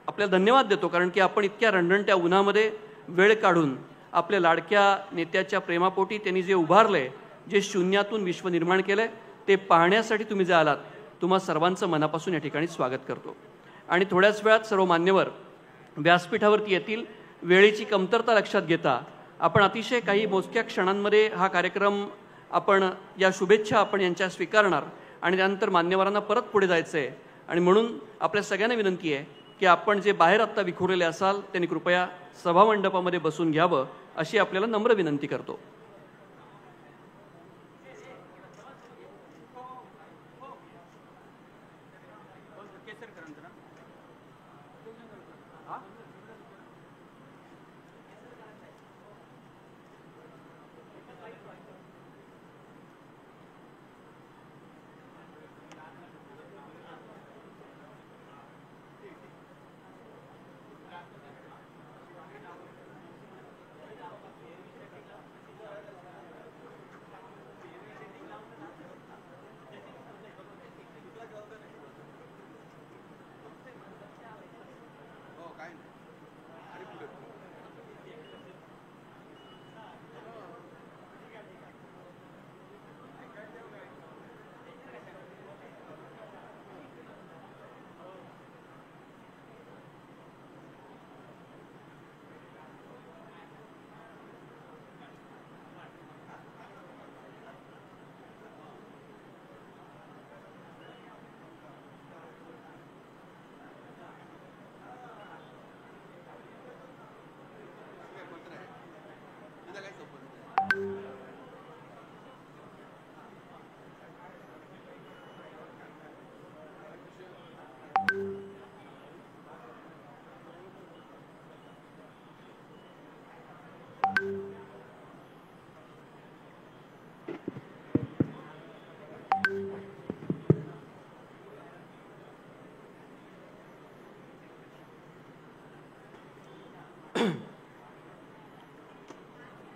आपल्याला धन्यवाद देतो, कारण की आपण इतक्या रणरणत्या उन्हामध्ये वेळ काढून आपल्या लाडक्या नेत्याच्या प्रेमापोटी त्यांनी जे उभारले, जे शून्यातून विश्व निर्माण केलं, ते पाहण्यासाठी तुम्ही जे आलात, तुम्हा सर्वांचं मनापासून या ठिकाणी स्वागत करतो. आणि थोड्याच वेळात सर्व मान्यवर व्यासपीठावरती येतील. वेळेची कमतरता लक्षात घेता आपण अतिशय काही मोजक्या क्षणांमध्ये हा कार्यक्रम आपण या शुभेच्छा आपण यांच्या स्वीकारणार आणि त्यानंतर मान्यवरांना परत पुढे जायचं आहे. आणि म्हणून आपल्या सगळ्यांना विनंती आहे की आपण जे बाहेर आत्ता विखुरलेले असाल त्यांनी कृपया सभामंडपामध्ये बसून घ्यावं, अशी आपल्याला नम्र विनंती करतो.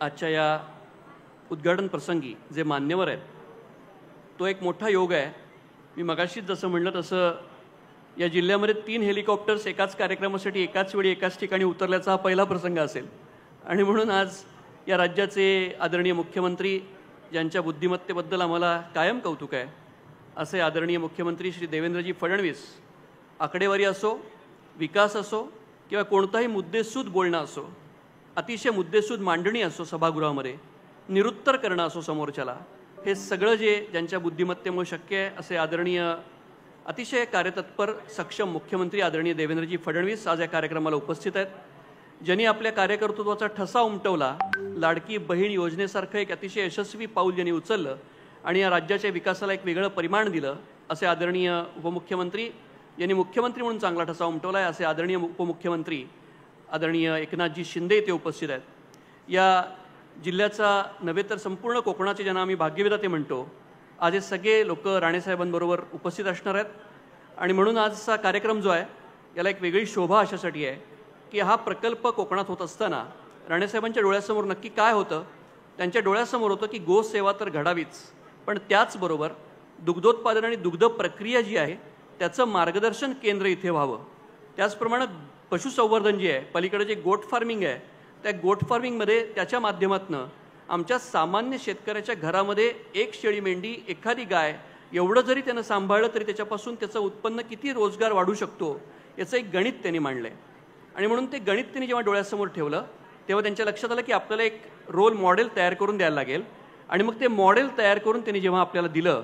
आजच्या या उद्घाटन प्रसंगी जे मान्यवर आहेत, तो एक मोठा योग आहे. मी मगाशीच जसं म्हणलं तसं या जिल्ह्यामध्ये 3 हेलिकॉप्टर्स एकाच कार्यक्रमासाठी एकाच वेळी एकाच ठिकाणी उतरल्याचा हा पहिला प्रसंग असेल. आणि म्हणून आज या राज्याचे आदरणीय मुख्यमंत्री, ज्यांच्या बुद्धिमत्तेबद्दल आम्हाला कायम कौतुक आहे, असे आदरणीय मुख्यमंत्री श्री देवेंद्रजी फडणवीस, आकडेवारी असो, विकास असो किंवा कोणताही मुद्देसूद बोलणं असो, अतिशय मुद्देसूद मांडणी असो सभागृहामध्ये, निरुत्तर करणं असो समोरच्याला, हे सगळं जे ज्यांच्या बुद्धिमत्तेमुळे शक्य आहे असे आदरणीय अतिशय कार्यतत्पर सक्षम मुख्यमंत्री आदरणीय देवेंद्रजी फडणवीस आज या कार्यक्रमाला उपस्थित आहेत. ज्यांनी आपल्या कार्यकर्तृत्वाचा ठसा उमटवला, लाडकी बहीण योजनेसारखं एक अतिशय यशस्वी पाऊल ज्यांनी उचललं आणि या राज्याच्या विकासाला एक वेगळं परिमाण दिलं, असे आदरणीय उपमुख्यमंत्री, यांनी मुख्यमंत्री म्हणून चांगला ठसा उमटवला आहे असे आदरणीय उपमुख्यमंत्री आदरणीय एकनाथजी शिंदे इथे उपस्थित आहेत. या जिल्ह्याचा नव्हे तर संपूर्ण कोकणाचे ज्यांना आम्ही भाग्यविधाते म्हणतो, आज हे सगळे लोक राणेसाहेबांबरोबर उपस्थित असणार आहेत. आणि म्हणून आजचा कार्यक्रम जो आहे याला एक वेगळी शोभा अशासाठी आहे की हा प्रकल्प कोकणात होत असताना राणेसाहेबांच्या डोळ्यासमोर नक्की काय होतं? त्यांच्या डोळ्यासमोर होतं की गोसेवा तर घडावीच, पण त्याचबरोबर दुग्धोत्पादन आणि दुग्ध प्रक्रिया जी आहे त्याचं मार्गदर्शन केंद्र इथे व्हावं. त्याचप्रमाणे पशुसंवर्धन जे आहे, पलीकडे जे गोट फार्मिंग आहे, त्या गोट फार्मिंगमध्ये त्याच्या माध्यमातून आमच्या सामान्य शेतकऱ्याच्या घरामध्ये एक शेळी मेंढी, एखादी गाय एवढं जरी त्यानं सांभाळलं तरी त्याच्यापासून त्याचं उत्पन्न किती रोजगार वाढू शकतो याचं एक गणित त्यांनी मांडलं आहे. आणि म्हणून ते गणित त्यांनी जेव्हा डोळ्यासमोर ठेवलं तेव्हा त्यांच्या लक्षात आलं की आपल्याला एक रोल मॉडेल तयार करून द्यायला लागेल. आणि मग ते मॉडेल तयार करून त्यांनी जेव्हा आपल्याला दिलं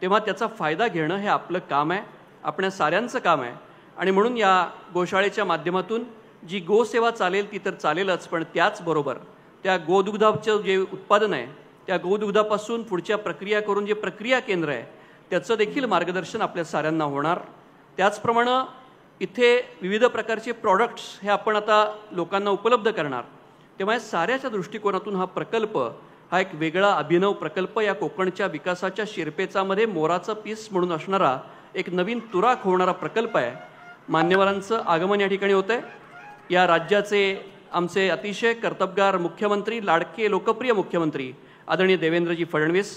तेव्हा त्याचा फायदा घेणं हे आपलं काम आहे, आपल्या साऱ्यांचं काम आहे. आणि म्हणून या गोशाळेच्या माध्यमातून जी गोसेवा चालेल ती तर चालेलच, पण त्याचबरोबर त्या गोदुग्धाचं जे उत्पादन आहे त्या गोदुग्धापासून पुढच्या प्रक्रिया करून जे प्रक्रिया केंद्र आहे त्याचं देखील मार्गदर्शन आपल्या साऱ्यांना होणार. त्याचप्रमाणे इथे विविध प्रकारचे प्रॉडक्ट्स हे आपण आता लोकांना उपलब्ध करणार. तेव्हा साऱ्याच्या दृष्टिकोनातून हा प्रकल्प हा एक वेगळा अभिनव प्रकल्प या कोकणच्या विकासाच्या शिरपेचामध्ये मोराचं पीस म्हणून असणारा एक नवीन तुरा खोवणारा प्रकल्प आहे. मान्यवरांचं आगमन या ठिकाणी होतं आहे. या राज्याचे आमचे अतिशय कर्तबगार मुख्यमंत्री, लाडके लोकप्रिय मुख्यमंत्री आदरणीय देवेंद्रजी फडणवीस,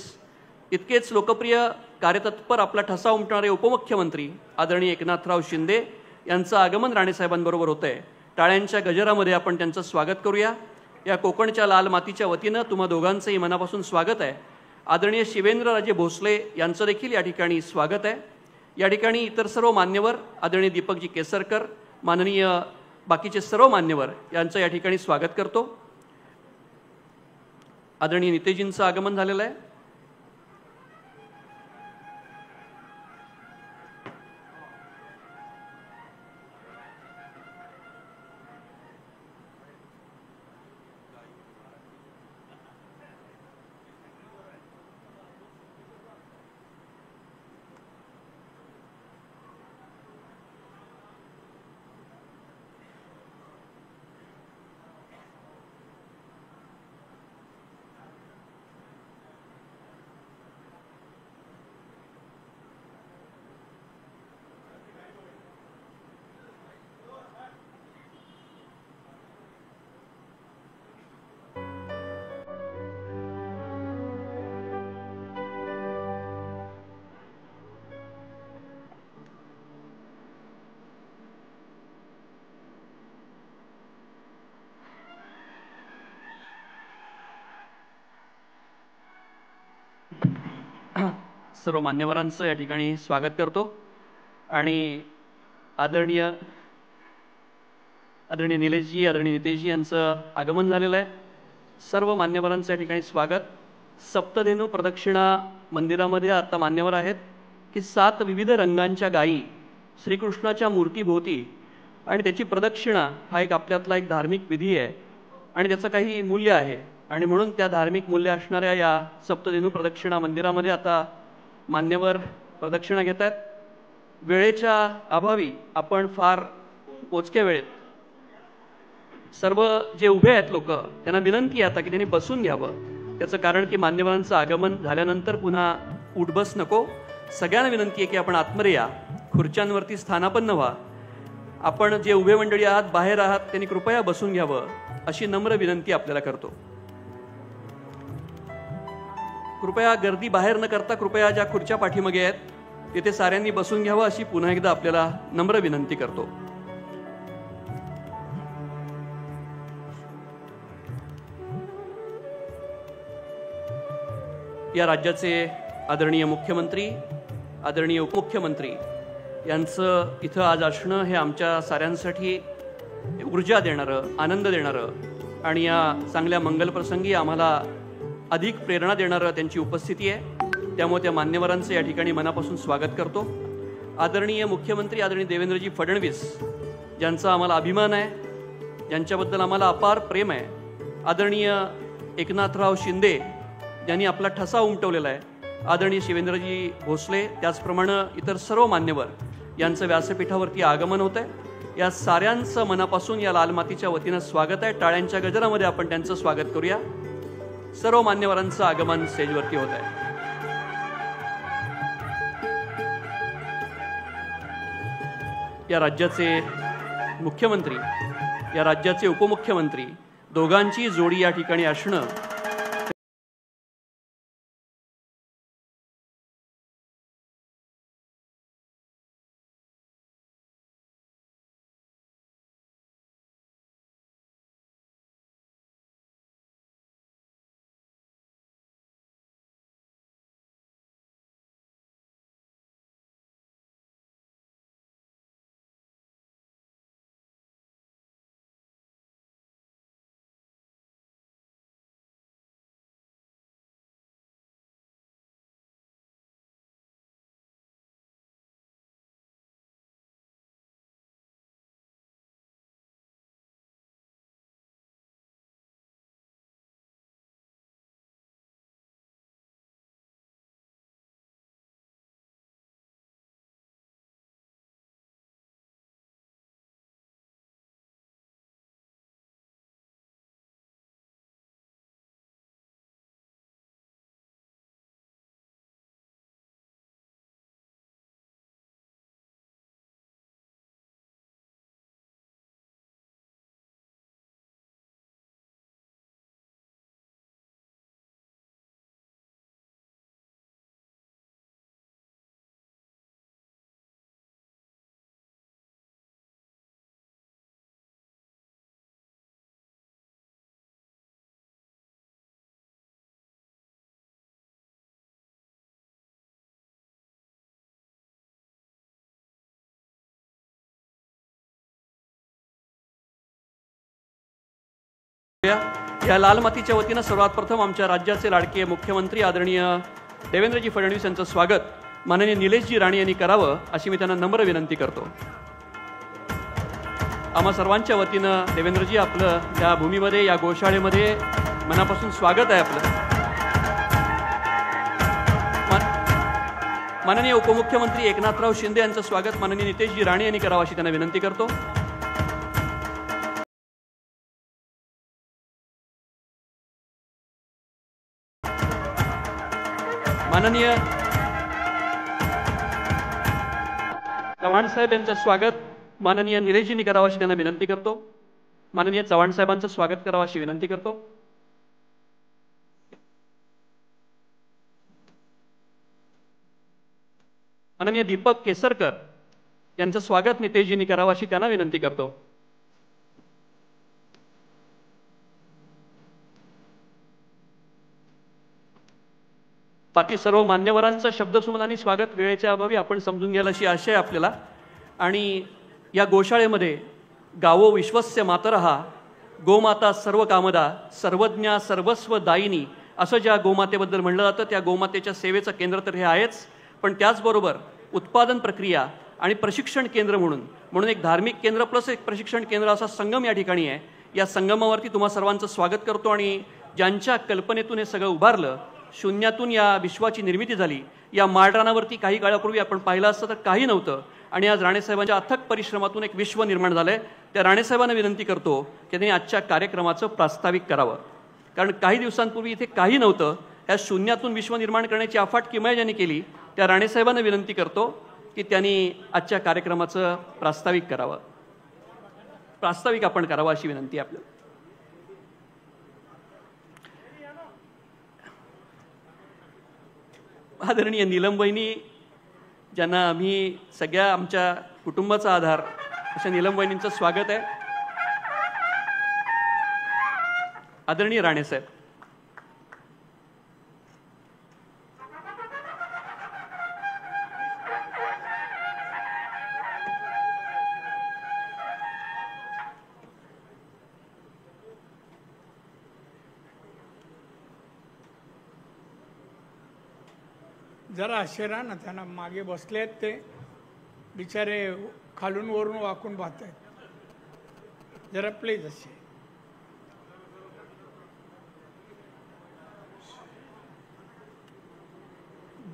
इतकेच लोकप्रिय कार्यतत्पर आपला ठसा उमटणारे उपमुख्यमंत्री आदरणीय एकनाथराव शिंदे यांचं आगमन राणेसाहेबांबरोबर होतं आहे. टाळ्यांच्या गजरामध्ये आपण त्यांचं स्वागत करूया. या कोकणच्या लाल मातीच्या वतीनं तुम्हा दोघांचंही मनापासून स्वागत आहे. आदरणीय शिवेंद्रराजे भोसले यांचं देखील या ठिकाणी स्वागत आहे. या ठिकाणी इतर सर्व मान्यवर, आदरणीय दीपकजी केसरकर, माननीय बाकीचे सर्व मान्यवर यांचं या ठिकाणी स्वागत करतो. आदरणीय नितेजींचं आगमन झालेलं आहे. सर्व मान्यवरांचं या ठिकाणी स्वागत करतो. आणि आदरणीय निलेशजी, आदरणीय नितेशजी यांचं आगमन झालेलं आहे. सर्व मान्यवरांचं या ठिकाणी स्वागत. सप्तधेनू प्रदक्षिणा मंदिरामध्ये आता मान्यवर आहेत की 7 विविध रंगांच्या गायी श्रीकृष्णाच्या मूर्तीभोवती आणि त्याची प्रदक्षिणा हा एक आपल्यातला एक धार्मिक विधी आहे आणि त्याचं काही मूल्य आहे. आणि म्हणून त्या धार्मिक मूल्य असणाऱ्या या सप्तधेनू प्रदक्षिणा मंदिरामध्ये आता मान्यवर प्रदक्षिणा घेत आहेत. वेळेच्या अभावी आपण फार मोजक्या वेळेत सर्व जे उभे आहेत लोक त्यांना विनंती आहे आता की त्यांनी बसून घ्यावं. त्याचं कारण की मान्यवरांचं आगमन झाल्यानंतर पुन्हा उठबस नको. सगळ्यांना विनंती आहे की आपण आतमध्ये या, खुर्च्यांवरती स्थानापन्न व्हा. आपण जे उभे मंडळी आहात, बाहेर आहात, त्यांनी कृपया बसून घ्यावं अशी नम्र विनंती आपल्याला करतो. कृपया गर्दी बाहेर न करता कृपया ज्या खुर्च्या पाठीमागे आहेत तिथे साऱ्यांनी बसून घ्यावं अशी पुन्हा एकदा आपल्याला नम्र विनंती करतो. या राज्याचे आदरणीय मुख्यमंत्री, आदरणीय उपमुख्यमंत्री यांचं इथं आज असणं हे आमच्या साऱ्यांसाठी ऊर्जा देणारं, आनंद देणारं आणि या चांगल्या मंगलप्रसंगी आम्हाला अधिक प्रेरणा देणारं त्यांची उपस्थिती आहे. त्यामुळे त्या मान्यवरांचं या ठिकाणी मनापासून स्वागत करतो. आदरणीय मुख्यमंत्री आदरणीय देवेंद्रजी फडणवीस ज्यांचा आम्हाला अभिमान आहे, ज्यांच्याबद्दल आम्हाला अपार प्रेम आहे, आदरणीय एकनाथराव शिंदे ज्यांनी आपला ठसा उमटवलेला आहे, आदरणीय शिवेंद्रजी भोसले, त्याचप्रमाणे इतर सर्व मान्यवर यांचं व्यासपीठावरती आगमन होत आहे. या साऱ्यांचं मनापासून या लाल मातीच्या वतीनं स्वागत आहे. टाळ्यांच्या गजरामध्ये आपण त्यांचं स्वागत करूया. सर्व मान्यवरांचं आगमन स्टेजवरती होत आहे. या राज्याचे मुख्यमंत्री, या राज्याचे उपमुख्यमंत्री दोघांची जोडी या ठिकाणी असणं या लाल मातीच्या वतीनं सर्वात प्रथम आमच्या राज्याचे लाडके मुख्यमंत्री आदरणीय देवेंद्रजी फडणवीस यांचं स्वागत माननीय निलेशजी राणे यांनी करावं अशी मी त्यांना नम्र विनंती करतो। आम्हा सर्वांच्या वतीनं देवेंद्रजी आपलं या भूमीमध्ये या गोशाळेमध्ये मनापासून स्वागत आहे आपलं। माननीय उपमुख्यमंत्री एकनाथराव शिंदे यांचं स्वागत माननीय नितेशजी राणे यांनी करावं अशी त्यांना विनंती करतो। माननीय चव्हाण साहेब यांचं स्वागत माननीय निलेशजींनी करावं अशी त्यांना विनंती करतो। माननीय चव्हाण साहेबांचं स्वागत करावं अशी विनंती करतो। माननीय दीपक केसरकर यांचं स्वागत नितेशजींनी करावं अशी त्यांना विनंती करतो। बाकी सर्व मान्यवरांचं शब्दसुमनाने स्वागत वेळेच्या अभावी आपण समजून घ्याल अशी आशा आहे आपल्याला। आणि या गोशाळेमध्ये गावो विश्वस्य मातरहा गोमाता सर्व कामदा सर्वज्ञा सर्वस्व दायिनी असं ज्या गोमातेबद्दल म्हणलं जातं त्या गोमातेच्या सेवेचं केंद्र तर हे आहेच, पण त्याचबरोबर उत्पादन प्रक्रिया आणि प्रशिक्षण केंद्र म्हणून एक धार्मिक केंद्र प्लस एक प्रशिक्षण केंद्र असा संगम या ठिकाणी आहे। या संगमावरती तुम्हा सर्वांचं स्वागत करतो आणि ज्यांच्या कल्पनेतून हे सगळं उभारलं, शून्यातून या विश्वाची निर्मिती झाली, या माळरानावरती काही काळापूर्वी आपण पाहिलं असतं तर काही नव्हतं आणि आज राणेसाहेबांच्या अथक परिश्रमातून एक विश्व निर्माण झालंय। त्या राणेसाहेबांना विनंती करतो की त्यांनी आजच्या कार्यक्रमाचं प्रास्ताविक करावं, कारण काही दिवसांपूर्वी इथे काही नव्हतं। या शून्यातून विश्व निर्माण करण्याची अफाट किमया ज्यांनी केली त्या राणेसाहेबांना विनंती करतो की त्यांनी आजच्या कार्यक्रमाचं प्रास्ताविक करावं, प्रास्ताविक आपण करावं अशी विनंती आपल्याला। आदरणीय नीलम वहिनी, ज्यांना आम्ही सगळ्या आमच्या कुटुंबाचा आधार, अशा नीलम वहिनींचं स्वागत आहे। आदरणीय राणेसाहेब, जरा आश्चर्य ना, त्यांना मागे बसले आहेत ते बिचारे खालून वरून वाकून पाहत आहेत, जरा प्लीज असे।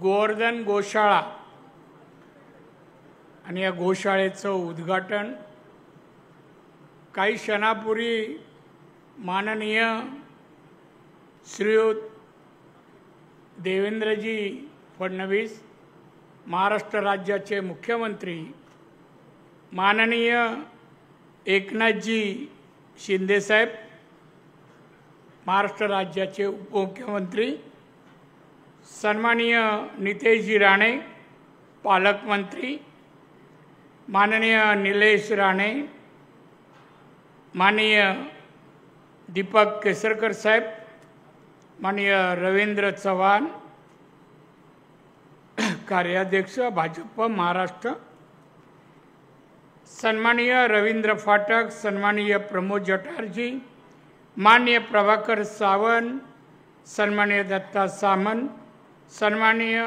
गोवर्धन गोशाळा आणि या गोशाळेचं उद्घाटन काही क्षणापूर्वी माननीय श्रीयुत देवेंद्रजी फडणवीस महाराष्ट्र राज्याचे मुख्यमंत्री माननीय एकनाथजी शिंदेसाहेब महाराष्ट्र राज्याचे उपमुख्यमंत्री सन्माननीय नितेशजी राणे पालकमंत्री माननीय निलेश राणे माननीय दीपक केसरकर साहेब माननीय रवींद्र चव्हाण कार्याध्यक्ष भाजप महाराष्ट्र सन्माननीय रवींद्र फाटक सन्माननीय प्रमोद जठारजी माननीय प्रभाकर सावंत सन्माननीय दत्ता सामंत सन्माननीय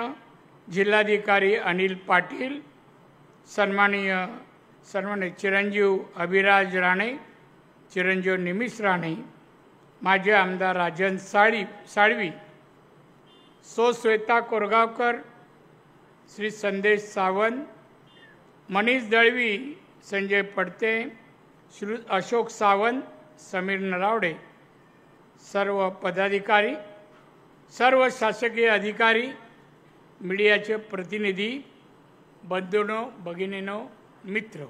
जिल्हाधिकारी अनिल पाटील सन्माननीय चिरंजीव अभिराज राणे चिरंजीव निमिष राणे माजी आमदार राजन साळवी सौ श्वेता कोरगावकर श्री संदेश सावंत मनीष दळवी संजय पडते श्री अशोक सावंत समीर नरावडे सर्व पदाधिकारी सर्व शासकीय अधिकारी मीडियाचे प्रतिनिधी बंधूंनो भगिनींनो मित्र,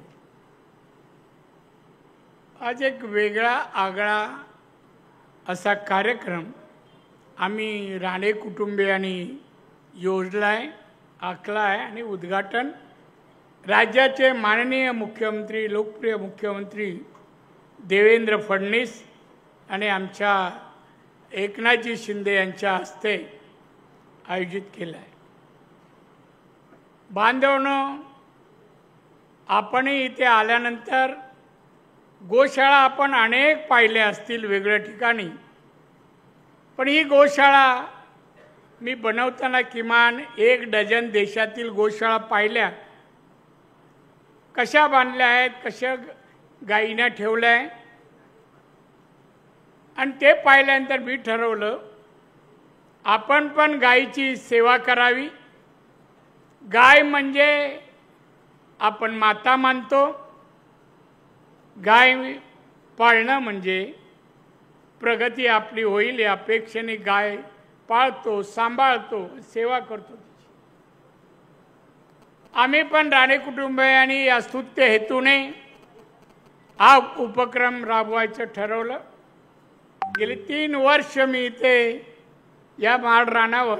आज एक वेगळा आगळा असा कार्यक्रम आम्ही राणे कुटुंबियांनी योजलाय आखलाय आणि उद्घाटन राज्याचे माननीय मुख्यमंत्री लोकप्रिय मुख्यमंत्री देवेंद्र फडणवीस आणि आमच्या एकनाथजी शिंदे यांच्या हस्ते आयोजित केलं आहे। बांधवनो, आपणही इथे आल्यानंतर गोशाळा आपण अनेक पाहिल्या असतील वेगळ्या ठिकाणी, पण ही गोशाळा मी बनवताना किमान 1 डझन देशातील गोशाळा पाहिल्या. कशा बांधल्या आहेत, कशा गायींना ठेवल्या आहे. आणि ते पाहिल्यानंतर मी ठरवलं आपण पण गायीची सेवा करावी. गाय म्हणजे आपण माता मानतो. गाय पाळणं म्हणजे प्रगती आपली होईल या अपेक्षेने गाय पाळतो, सांभाळतो, सेवा करतो. आम्ही पण राणे कुटुंबियांनी या स्तुत्य हेतूने हा उपक्रम राबवायचं ठरवलं. गेली 3 वर्ष मी इथे या माळ रानावर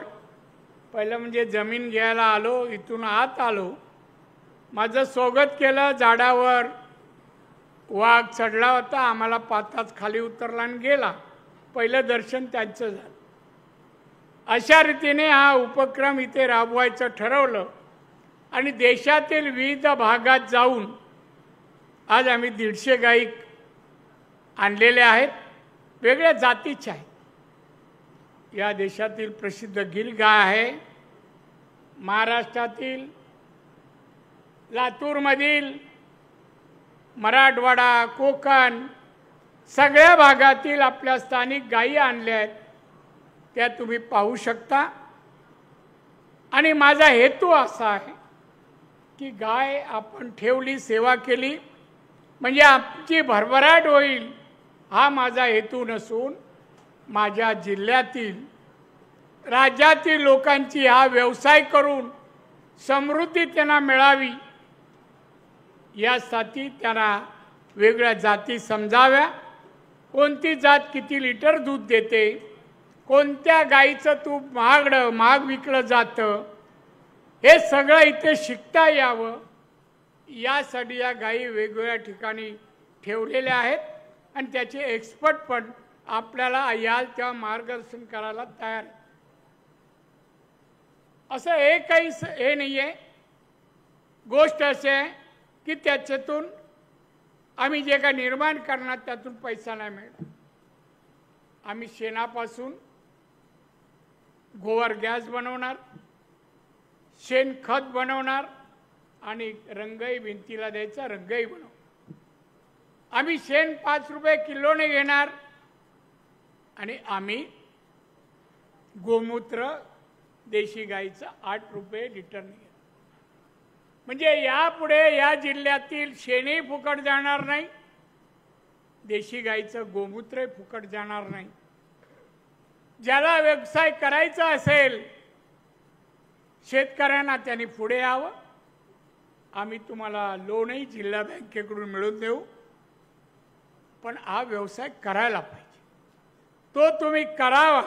पहिलं म्हणजे जमीन घ्यायला आलो, इथून आत आलो. माझं स्वागत केलं. झाडावर वाघ चढला होता, आम्हाला पाताच खाली उतरला आणि गेला. पहिलं दर्शन त्यांचं झालं. अशा रीतीने हा उपक्रम इथे राबवायचं ठरवलं आणि देशातील विविध भागात जाऊन आज आम्ही 150 गायी आणलेल्या आहेत. वेगळ्या जातीच्या आहेत. या देशातील प्रसिद्ध गिर गाय आहे. महाराष्ट्रातील लातूरमधील, मराठवाडा, कोकण सगळ्या भागातील आपल्या स्थानिक गायी आणल्या आहेत. त्या तुम्ही पाहू शकता. आणि माझा हेतू असा आहे की गाय आपण ठेवली, सेवा केली म्हणजे आमची भरभराट होईल, हा माझा हेतू नसून माझ्या जिल्ह्यातील, राज्यातील लोकांची हा व्यवसाय करून समृद्धी त्यांना मिळावी यासाठी त्यांना वेगळ्या जाती समजाव्या. कोणती जात किती लिटर दूध देते, कोणत्या गाईचं तूप महाग विकलं जातं, हे सगळं इथे शिकता यावं यासाठी या गायी वेगवेगळ्या ठिकाणी ठेवलेल्या आहेत. आणि त्याचे एक्सपर्ट पण आपल्याला याल तेव्हा मार्गदर्शन करायला तयार आहे. असं एकही हे नाही आहे. गोष्ट असे आहे की त्याच्यातून आम्ही जे काय निर्माण करणार त्यातून पैसा नाही मिळणार. आम्ही शेणापासून गोबर गॅस बनवणार, शेणखत बनवणार आणि रंगही भिंतीला द्यायचा, रंगही बनवणार. आम्ही शेण 5 रुपये किलोने घेणार आणि आम्ही गोमूत्र देशी गाईचं 8 रुपये लिटरने घेणार. म्हणजे यापुढे या जिल्ह्यातील शेणही फुकट जाणार नाही, देशी गाईचं गोमूत्रही फुकट जाणार नाही. ज्याला व्यवसाय करायचा असेल शेतकऱ्यांना त्यांनी पुढे यावं. आम्ही तुम्हाला लोनही जिल्हा बँकेकडून मिळवून देऊ, पण हा व्यवसाय करायला पाहिजे. तो तुम्ही करावा.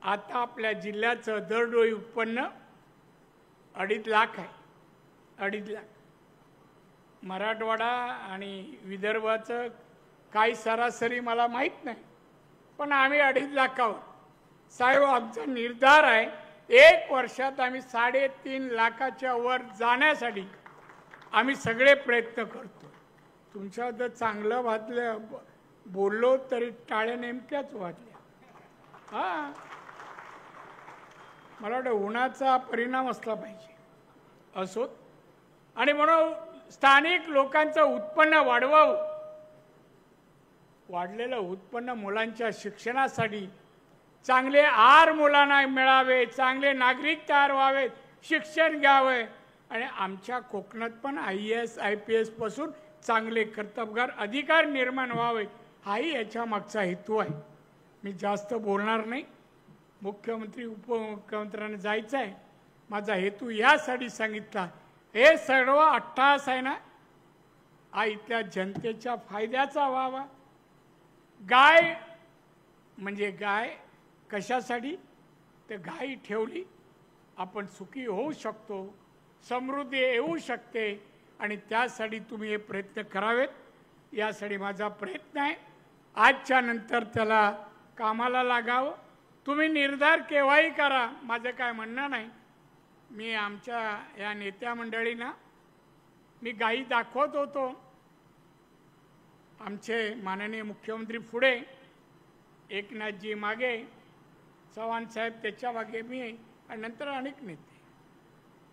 आता आपल्या जिल्ह्याचं दरडोई उत्पन्न 2.5 लाख आहे. 2.5 लाख. मराठवाडा आणि विदर्भाचं काही सरासरी मला माहीत नाही, पण आम्ही 2.5 लाखावर. साहेब आमचा निर्धार आहे 1 वर्षात आम्ही 3.5 लाखाच्या वर जाण्यासाठी आम्ही सगळे प्रयत्न करतो. तुमच्याबद्दल चांगलं वाटलं बोललो तरी टाळ्या नेमक्याच वाजल्या. हां, मला वाटतं उन्हाचा परिणाम असला पाहिजे असोत. आणि म्हणून स्थानिक लोकांचं उत्पन्न वाढवावं. वाढलेलं उत्पन्न मुलांच्या शिक्षणासाठी, चांगले आहार मुलांना मिळावे, चांगले नागरिक तयार व्हावेत, शिक्षण घ्यावे आणि आमच्या कोकणात पण IAS IPS पासून चांगले कर्तबगार अधिकार निर्माण व्हावे, हाही याच्या मागचा हेतू आहे. मी जास्त बोलणार नाही. मुख्यमंत्री उपमुख्यमंत्र्यांना जायचं आहे. माझा हेतू यासाठी सांगितला, हे सर्व अट्टहास आहे ना, हा इथल्या जनतेच्या फायद्याचा व्हावा. गाय म्हणजे गाय कशासाठी? तर गाय ठेवली आपण सुखी होऊ शकतो, समृद्धी येऊ शकते आणि त्यासाठी तुम्ही हे प्रयत्न करावेत. यासाठी माझा प्रयत्न आहे. आजच्या नंतर त्याला कामाला लागावं. तुम्ही निर्धार केव्हाही करा, माझं काय म्हणणं नाही. मी आमच्या या नेत्या मंडळींना मी गायी दाखवत होतो. आमचे माननीय मुख्यमंत्री पुढे, एकनाथजी मागे, चव्हाण साहेब त्याच्या मागे मी, आणि नंतर अनेक नेते.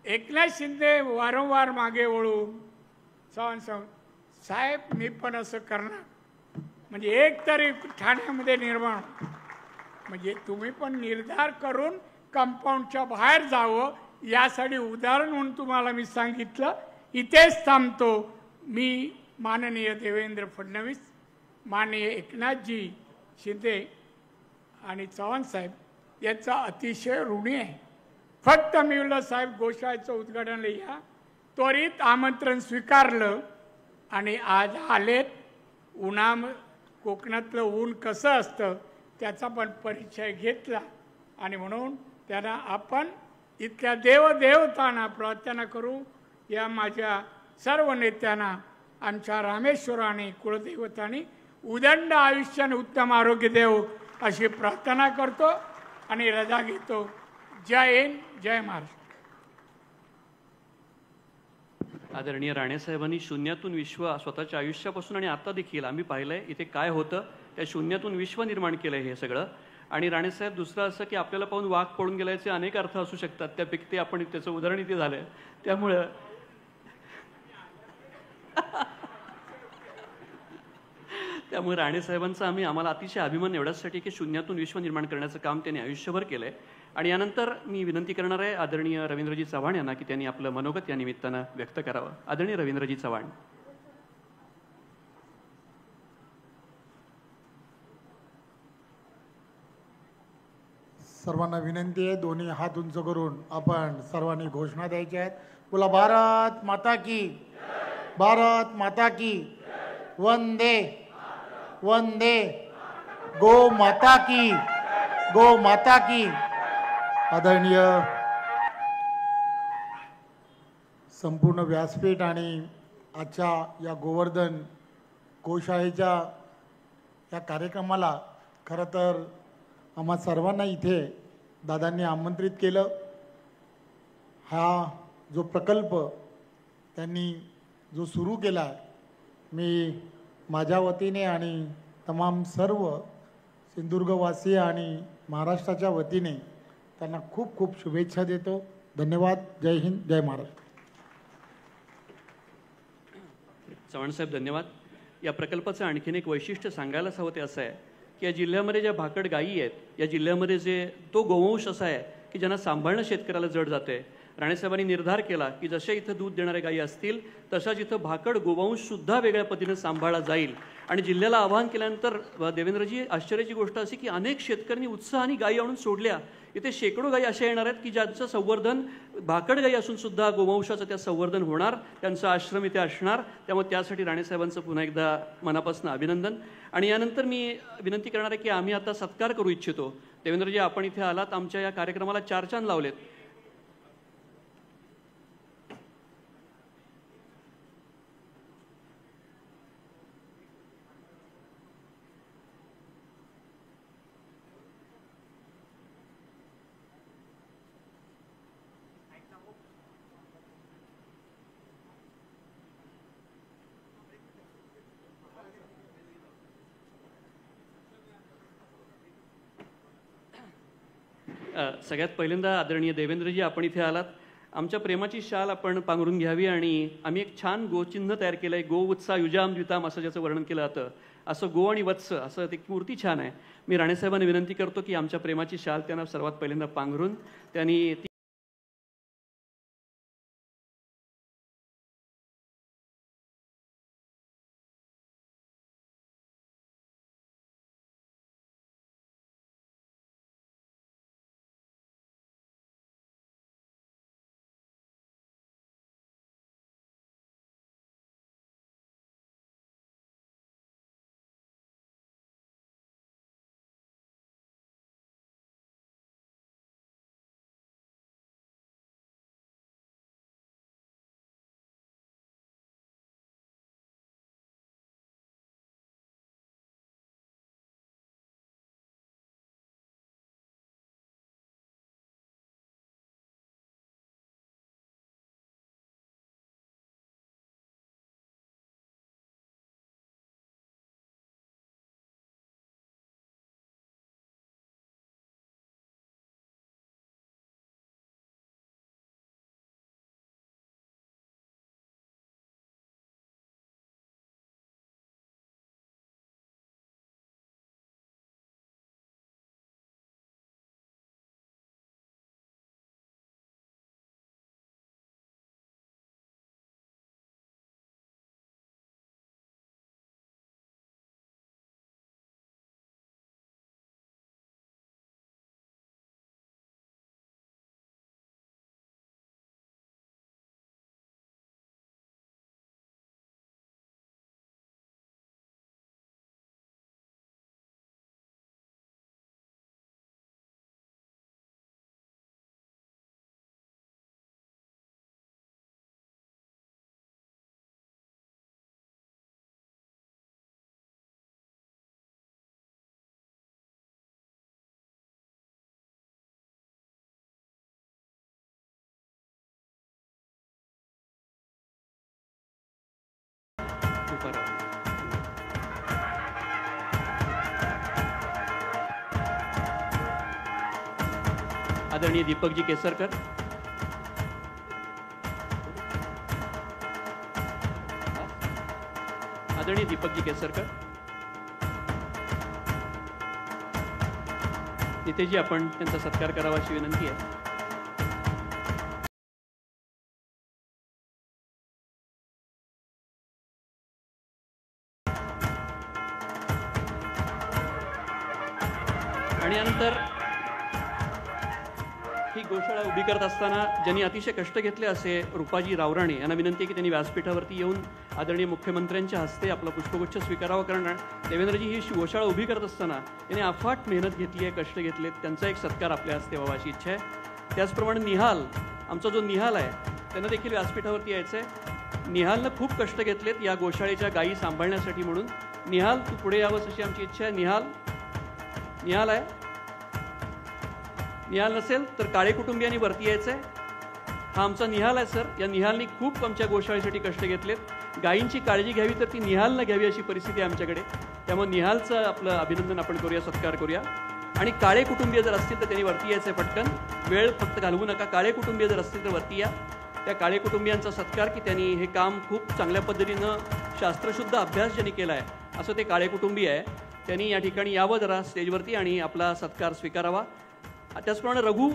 एकनाथ शिंदे वारंवार मागे वळून चव्हाण साहेब मी पण असं करणार, म्हणजे एक तरी ठाण्यामध्ये निर्माण. म्हणजे तुम्ही पण निर्धार करून कंपाऊंडच्या बाहेर जावं, यासाठी उदाहरण म्हणून तुम्हाला मी सांगितलं. इथेच थांबतो. मी माननीय देवेंद्र फडणवीस, माननीय एकनाथजी शिंदे आणि चव्हाण साहेब याचा अतिशय ऋणी आहे. फक्त मी म्हणलं साहेब गोशाळेचं उद्घाटन या, त्वरित आमंत्रण स्वीकारलं आणि आज आलेत. कोकणातलं ऊन कसं असतं त्याचा पण परिचय घेतला, आणि म्हणून त्यांना आपण इतक्या देवदेवतांना प्रार्थना करू. या माझ्या सर्व नेत्यांना आमच्या रामेश्वराने कुलदैवताने उदंड आयुष्याने उत्तम आरोग्य देव अशी प्रार्थना करतो आणि रजा घेतो. जय हिंद, जय महाराष्ट्र. आदरणीय राणेसाहेबांनी शून्यातून विश्व स्वतःच्या आयुष्यापासून आणि आता देखील आम्ही पाहिलंय इथे काय होतं, त्या शून्यातून विश्व निर्माण केलंय हे सगळं. आणि राणेसाहेब दुसरं असं की आपल्याला पाहून वाघ पळून गेल्याचे अनेक अर्थ असू शकतात, त्यापैकी ते आपण त्याचं उदाहरण इथे झालंय. त्यामुळं त्यामुळे राणेसाहेबांचा आम्हाला अतिशय अभिमान एवढ्यासाठी की शून्यातून विश्व निर्माण करण्याचं काम त्यांनी आयुष्यभर केलंय. आणि यानंतर मी विनंती करणार आहे आदरणीय रवींद्रजी चव्हाण यांना की त्यांनी आपलं मनोगत या निमित्तानं व्यक्त करावं. आदरणीय रवींद्रजी चव्हाण. सर्वांना विनंती आहे, दोन्ही हात उंच करून आपण सर्वांनी घोषणा द्यायच्या आहेत. बोला भारत माता की, भारत माता की, वंदे वंदे, गो माता की, गो माता की. आदरणीय संपूर्ण व्यासपीठ आणि आजच्या या गोवर्धन गोशाळेच्या या कार्यक्रमाला खरं तर आम्हा सर्वांना इथे दादांनी आमंत्रित केलं. हा जो प्रकल्प त्यांनी जो सुरू केला, मी माझ्या वतीने आणि तमाम सर्व सिंधुदुर्गवासी आणि महाराष्ट्राच्या वतीने त्यांना खूप खूप शुभेच्छा देतो. धन्यवाद. जय हिंद, जय महाराष्ट्र. चव्हाणसाहेब धन्यवाद. या प्रकल्पाचं आणखीन एक वैशिष्ट्य सांगायलाच हवं ते असं आहे की या जिल्ह्यामध्ये ज्या भाकड गायी आहेत, या जिल्ह्यामध्ये तो गोवंश असा आहे की ज्यांना सांभाळणं शेतकऱ्याला जड जाते. राणेसाहेबांनी निर्धार केला की जशा इथं दूध देणाऱ्या गायी असतील तशाच इथं भाकड गोवंशसुद्धा वेगळ्या पद्धतीने सांभाळला जाईल. आणि जिल्ह्याला आवाहन केल्यानंतर देवेंद्रजी आश्चर्याची गोष्ट अशी की अनेक शेतकऱ्यांनी उत्साहाने गायी आणून सोडल्या. इथे शेकडो गायी अशा येणार आहेत की ज्यांचं संवर्धन भाकड गायी असून सुद्धा गोवंशाचं त्या संवर्धन होणार, त्यांचा आश्रम इथे असणार. त्यामुळे त्यासाठी राणेसाहेबांचं पुन्हा एकदा मनापासून अभिनंदन. आणि यानंतर मी विनंती करणार आहे की आम्ही आता सत्कार करू इच्छितो. देवेंद्रजी आपण इथे आलात, आमच्या या कार्यक्रमाला 4 चांद लावलेत. सगळ्यात पहिल्यांदा आदरणीय देवेंद्रजी आपण इथे आलात, आमच्या प्रेमाची शाल आपण पांघरून घ्यावी. आणि आम्ही एक छान गोचिन्ह तयार केलं आहे, गो उत्सा युजाम द्विताम असं ज्याचं वर्णन केलं जातं. असं गो आणि वत्स असं ती मूर्ती छान आहे. मी राणेसाहेबांनी विनंती करतो की आमच्या प्रेमाची शाल त्यांना सर्वात पहिल्यांदा पांघरून त्यांनी आदरणीय दीपकजी केसरकर, आदरणीय दीपकजी केसरकर, नितेजी आपण त्यांचा सत्कार करावा अशी विनंती आहे. आणि यानंतर ही गोशाळा उभी करत असताना ज्यांनी अतिशय कष्ट घेतले असे रूपाजी रावराणे यांना विनंती आहे की त्यांनी व्यासपीठावरती येऊन आदरणीय मुख्यमंत्र्यांच्या हस्ते आपला पुष्पगुच्छ स्वीकारावा. कारण देवेंद्रजी ही गोशाळा उभी करत असताना त्यांनी अफाट मेहनत घेतली आहे, कष्ट घेतलेत, त्यांचा एक सत्कार आपल्या हस्ते व्हावा अशी इच्छा आहे. त्याचप्रमाणे निहाल, आमचा जो निहाल आहे त्यांना देखील व्यासपीठावरती यायचं आहे. निहालनं खूप कष्ट घेतलेत या गोशाळेच्या गायी सांभाळण्यासाठी, म्हणून निहाल तू पुढे यावंस अशी आमची इच्छा आहे. निहाल आहे, निहाल नसेल तर काळे कुटुंबियांनी वरती यायचं आहे. हा आमचा निहाल आहे सर. या निहालनी खूप आमच्या गोशाळेसाठी कष्ट घेतलेत. गायींची काळजी घ्यावी तर ती निहालनं घ्यावी अशी परिस्थिती आहे आमच्याकडे. त्यामुळे निहालचं आपलं अभिनंदन आपण करूया, सत्कार करूया. आणि काळे कुटुंबीय जर असतील तर त्यांनी वरती यायचं आहे पटकन, वेळ फक्त घालवू नका. काळे कुटुंबीय जर असतील तर वरती या. त्या काळे कुटुंबियांचा सत्कार की त्यांनी हे काम खूप चांगल्या पद्धतीनं शास्त्रशुद्ध अभ्यास ज्यांनी केला आहे असं ते काळे कुटुंबीय आहे, त्यांनी या ठिकाणी यावं जरा स्टेजवरती आणि आपला सत्कार स्वीकारावा. त्याचप्रमाणे रघु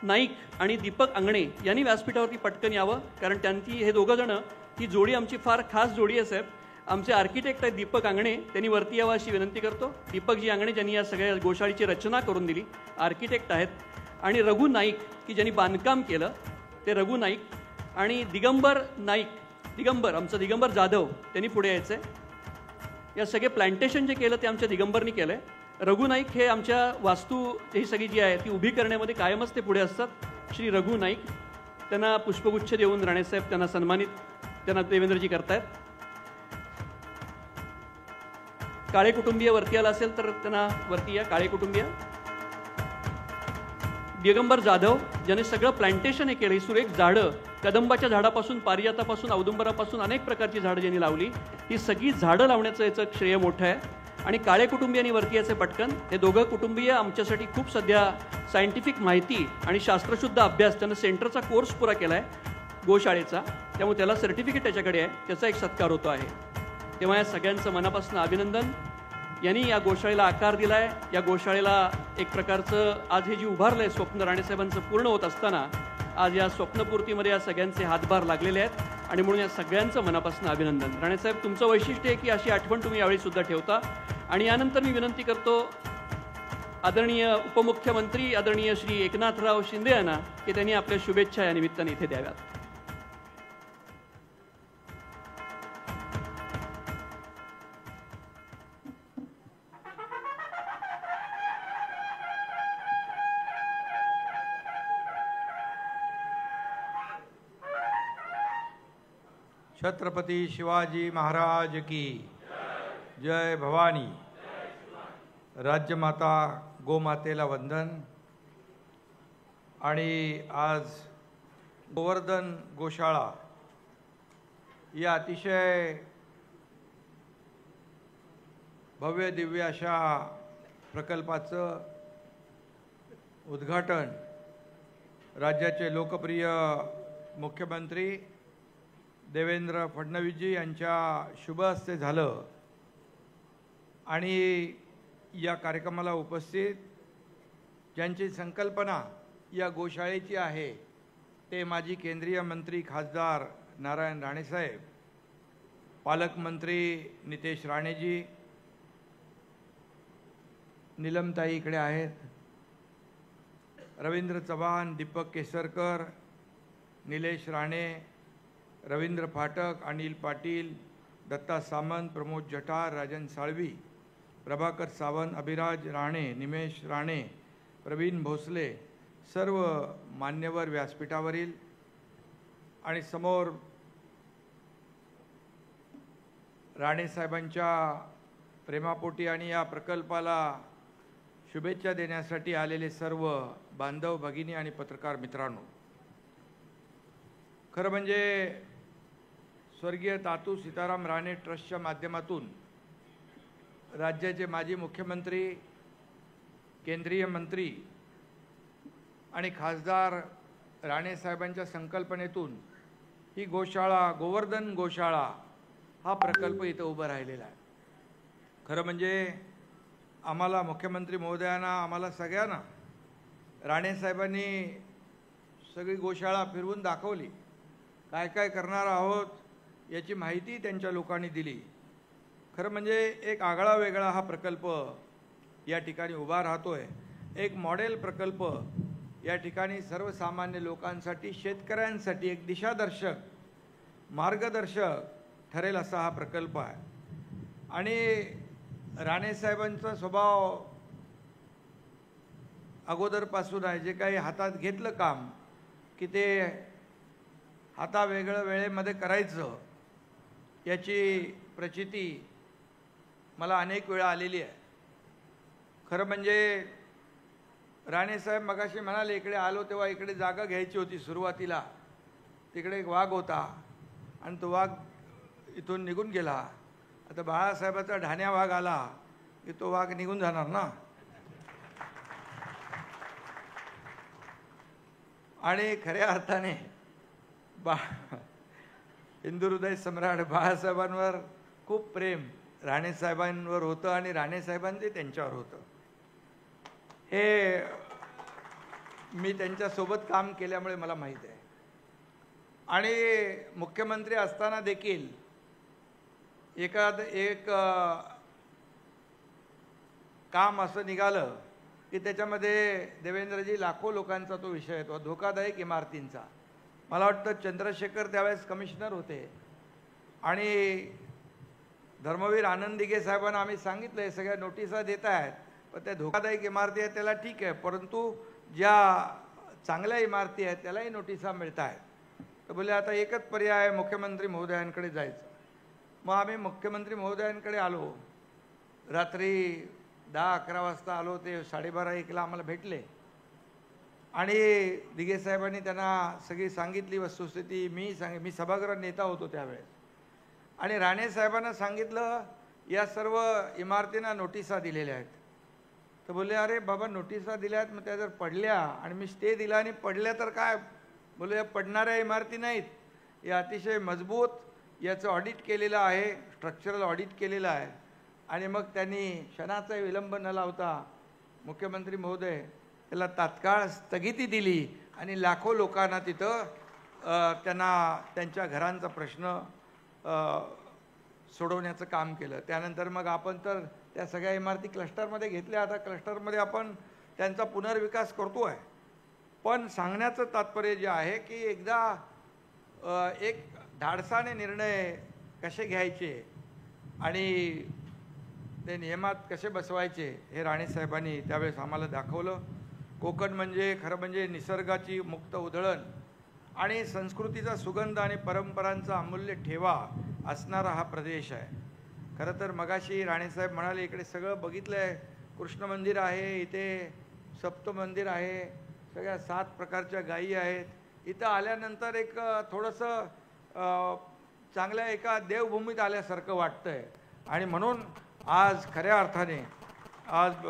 नाईक आणि दीपक अंगणे यांनी व्यासपीठावरती पटकन यावं, कारण त्यांची हे दोघं जण, ही जोडी आमची फार खास जोडी आहे साहेब. आमचे आर्किटेक्ट आहेत दीपक अंगणे, त्यांनी वरती यावं अशी विनंती करतो. दीपकजी अंगणे ज्यांनी या सगळ्या गोशाळेची रचना करून दिली, आर्किटेक्ट आहेत. आणि रघु नाईक की ज्यांनी बांधकाम केलं ते रघु नाईक. आणि दिगंबर नाईक, आमचं दिगंबर जाधव, त्यांनी पुढे यायचं आहे. या सगळे प्लांटेशन जे केलं ते आमच्या दिगंबरनी केलं आहे. रघु नाईक हे आमच्या वास्तू ही सगळी जी आहे ती उभी करण्यामध्ये कायमच ते पुढे असतात. श्री रघु नाईक, त्यांना पुष्पगुच्छ देऊन राणेसाहेब त्यांना सन्मानित, त्यांना देवेंद्रजी करतायत. काळे कुटुंबीय वरती आला असेल तर त्यांना वरती या. काळे कुटुंबीय, दिगंबर जाधव ज्याने सगळं प्लांटेशन हे केलं. ही सुरेख झाडं, कदंबाच्या झाडापासून, पारिजातापासून, औदुंबरापासून अनेक प्रकारची झाडं ज्यांनी लावली, ही सगळी झाडं लावण्याचं याचं श्रेय मोठं आहे. आणि काळे कुटुंबियांनी वरती याचे पटकन. हे दोघं कुटुंबीय आमच्यासाठी खूप सध्या सायंटिफिक माहिती आणि शास्त्रशुद्ध अभ्यास, त्यानं सेंटरचा कोर्स पुरा केला आहे गोशाळेचा, त्यामुळे त्याला सर्टिफिकेट त्याच्याकडे आहे, त्याचा एक सत्कार होतो आहे. तेव्हा या सगळ्यांचं मनापासून अभिनंदन. यांनी या गोशाळेला आकार दिला आहे. या गोशाळेला एक प्रकारचं आज हे जे उभारलं आहे स्वप्न राणेसाहेबांचं पूर्ण होत असताना आज या स्वप्नपूर्तीमध्ये या सगळ्यांचे हातभार लागलेले आहेत आणि म्हणून या सगळ्यांचं मनापासून अभिनंदन. राणेसाहेब, तुमचं वैशिष्ट्य आहे की अशी आठवण तुम्ही यावेळी सुद्धा ठेवता. आणि यानंतर मी विनंती करतो आदरणीय उपमुख्यमंत्री आदरणीय श्री एकनाथराव शिंदे यांना की त्यांनी आपल्या शुभेच्छा या निमित्ताने इथे द्याव्यात. छत्रपती शिवाजी महाराज की जय. भवानी. राज्यमाता गोमातेला वंदन. आणि आज गोवर्धन गोशाळा या अतिशय भव्य दिव्य अशा प्रकल्पाचं उद्घाटन राज्याचे लोकप्रिय मुख्यमंत्री देवेंद्र फडणवीसजी यांच्या शुभ हस्ते झालं. आणि या कार्यक्रमाला उपस्थित ज्यांची संकल्पना या गोशाळेची आहे ते माजी केंद्रीय मंत्री खासदार नारायण राणेसाहेब, पालकमंत्री नितेश राणेजी, नीलमताई इकडे आहेत, रवींद्र चव्हाण, दीपक केसरकर, निलेश राणे, रवींद्र फाटक, अनिल पाटील, दत्ता सामंत, प्रमोद जठार, राजन साळवी, प्रभाकर सावंत, अभिराज राणे, निमेश राणे, प्रवीण भोसले, सर्व मान्यवर व्यासपीठावरील आणि समोर राणेसाहेबांच्या प्रेमापोटी आणि या प्रकल्पाला शुभेच्छा देण्यासाठी आलेले सर्व बांधव भगिनी आणि पत्रकार मित्रांनो, खरं म्हणजे स्वर्गीय तातू सीताराम राणे ट्रस्टच्या माध्यमातून राज्याचे माजी मुख्यमंत्री, केंद्रीय मंत्री आणि खासदार राणेसाहेबांच्या संकल्पनेतून ही गोशाळा, गोवर्धन गोशाळा हा प्रकल्प इथं उभा राहिलेला आहे. खरं म्हणजे आम्हाला मुख्यमंत्री महोदयांना, आम्हाला सगळ्यांना राणेसाहेबांनी सगळी गोशाळा फिरवून दाखवली. काय काय करणार आहोत याची माहिती त्यांच्या लोकांनी दिली. खरं म्हणजे एक आगळा वेगळा हा प्रकल्प या ठिकाणी उभा राहतोय. एक मॉडेल प्रकल्प या ठिकाणी सर्वसामान्य लोकांसाठी, शेतकऱ्यांसाठी एक दिशादर्शक, मार्गदर्शक ठरेल असा हा प्रकल्प आहे. आणि राणेसाहेबांचा स्वभाव अगोदरपासून आहे. जे काही हातात घेतलं काम की ते हातावेगळं वेळेमध्ये करायचं, याची प्रचिती मला अनेक वेळा आलेली आहे. खरं म्हणजे राणेसाहेब मगाशी म्हणाले, इकडे आलो तेव्हा इकडे जागा घ्यायची होती सुरुवातीला, तिकडे एक वाघ होता आणि तो वाघ इथून निघून गेला. आता बाळासाहेबाचा ढाण्या वाघ आला की तो वाघ निघून जाणार ना. आणि खऱ्या अर्थाने हिंदू हृदय सम्राट बाळासाहेबांवर खूप प्रेम राणेसाहेबांवर होतं आणि राणेसाहेबांचे त्यांच्यावर होतं. हे मी त्यांच्यासोबत काम केल्यामुळे मला माहीत आहे. आणि मुख्यमंत्री असताना देखील एक काम असं निघालं की त्याच्यामध्ये देवेंद्रजी लाखो लोकांचा तो विषय येतो, धोकादायक इमारतींचा. मला वाटतं चंद्रशेखर त्यावेळेस कमिशनर होते आणि धर्मवीर आनंद दिघे साहेबांना आम्ही सांगितलं हे सगळ्या नोटिसा देत आहेत, पण त्या धोकादायक इमारती आहेत त्याला ठीक आहे, परंतु ज्या चांगल्या इमारती आहेत त्यालाही नोटिसा मिळत आहेत. तर बोले आता एकच पर्याय आहे, मुख्यमंत्री महोदयांकडे जायचं. मग आम्ही मुख्यमंत्री महोदयांकडे आलो. रात्री 10-11 वाजता आलो. ते 12:30-1ला आम्हाला भेटले आणि दिघे साहेबांनी त्यांना सगळी सांगितली वस्तुस्थिती. मी सभागृह नेता होतो त्यावेळेस. आणि राणेसाहेबांना सांगितलं या सर्व इमारतींना नोटिसा दिलेल्या आहेत. तर बोलले अरे बाबा नोटिसा दिल्या आहेत, मग त्या जर पडल्या आणि मी स्टे दिला आणि पडल्या तर काय. बोलले या पडणाऱ्या इमारती नाहीत, या अतिशय मजबूत, याचं ऑडिट केलेलं आहे, स्ट्रक्चरल ऑडिट केलेलं आहे. आणि मग त्यांनी क्षणाचा विलंब न लावता मुख्यमंत्री महोदय त्याला तात्काळ स्थगिती दिली आणि लाखो लोकांना तिथं त्यांना त्यांच्या घरांचा प्रश्न सोडवण्याचं काम केलं. त्यानंतर मग आपण तर त्या सगळ्या इमारती क्लस्टरमध्ये घेतल्या. आता क्लस्टरमध्ये आपण त्यांचा पुनर्विकास करतो आहे. पण सांगण्याचं तात्पर्य जे आहे की एकदा एक धाडसाने निर्णय कसे घ्यायचे आणि ते नियमात कसे बसवायचे हे राणेसाहेबांनी त्यावेळेस आम्हाला दाखवलं. कोकण म्हणजे खरं म्हणजे निसर्गाची मुक्त उधळण आणि संस्कृतीचा सुगंध आणि परंपरांचा अमूल्य ठेवा असणारा हा प्रदेश आहे. खरं तर मगाशी राणेसाहेब म्हणाले इकडे सगळं बघितलं आहे, कृष्ण मंदिर आहे, इथे सप्त मंदिर आहे, सगळ्या 7 प्रकारच्या गायी आहेत. इथं आल्यानंतर एक थोडंसं चांगल्या एका देवभूमीत आल्यासारखं वाटतंय. आणि म्हणून आज खऱ्या अर्थाने आज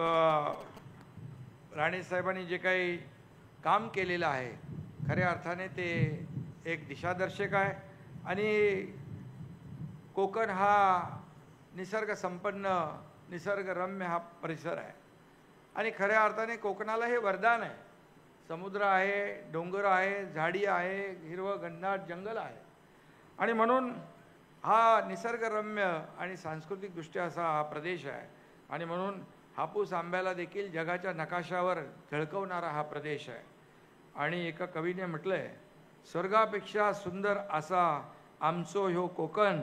राणेसाहेबांनी जे काही काम केलेलं आहे खऱ्या अर्थाने ते एक दिशादर्शक आहे. आणि कोकण हा निसर्ग संपन्न, निसर्गरम्य हा परिसर आहे आणि खऱ्या अर्थाने कोकणाला हे वरदान आहे. समुद्र आहे, डोंगर आहे, झाडी आहे, हिरवं घनदाट जंगल आहे. आणि म्हणून हा निसर्गरम्य आणि सांस्कृतिकदृष्ट्या असा हा प्रदेश आहे. आणि म्हणून हापूस आंब्याला देखील जगाच्या नकाशावर झळकवणारा हा प्रदेश आहे. आणि एका कवीने म्हटलंय, स्वर्गापेक्षा सुंदर असा आमचो ह्यो कोकण,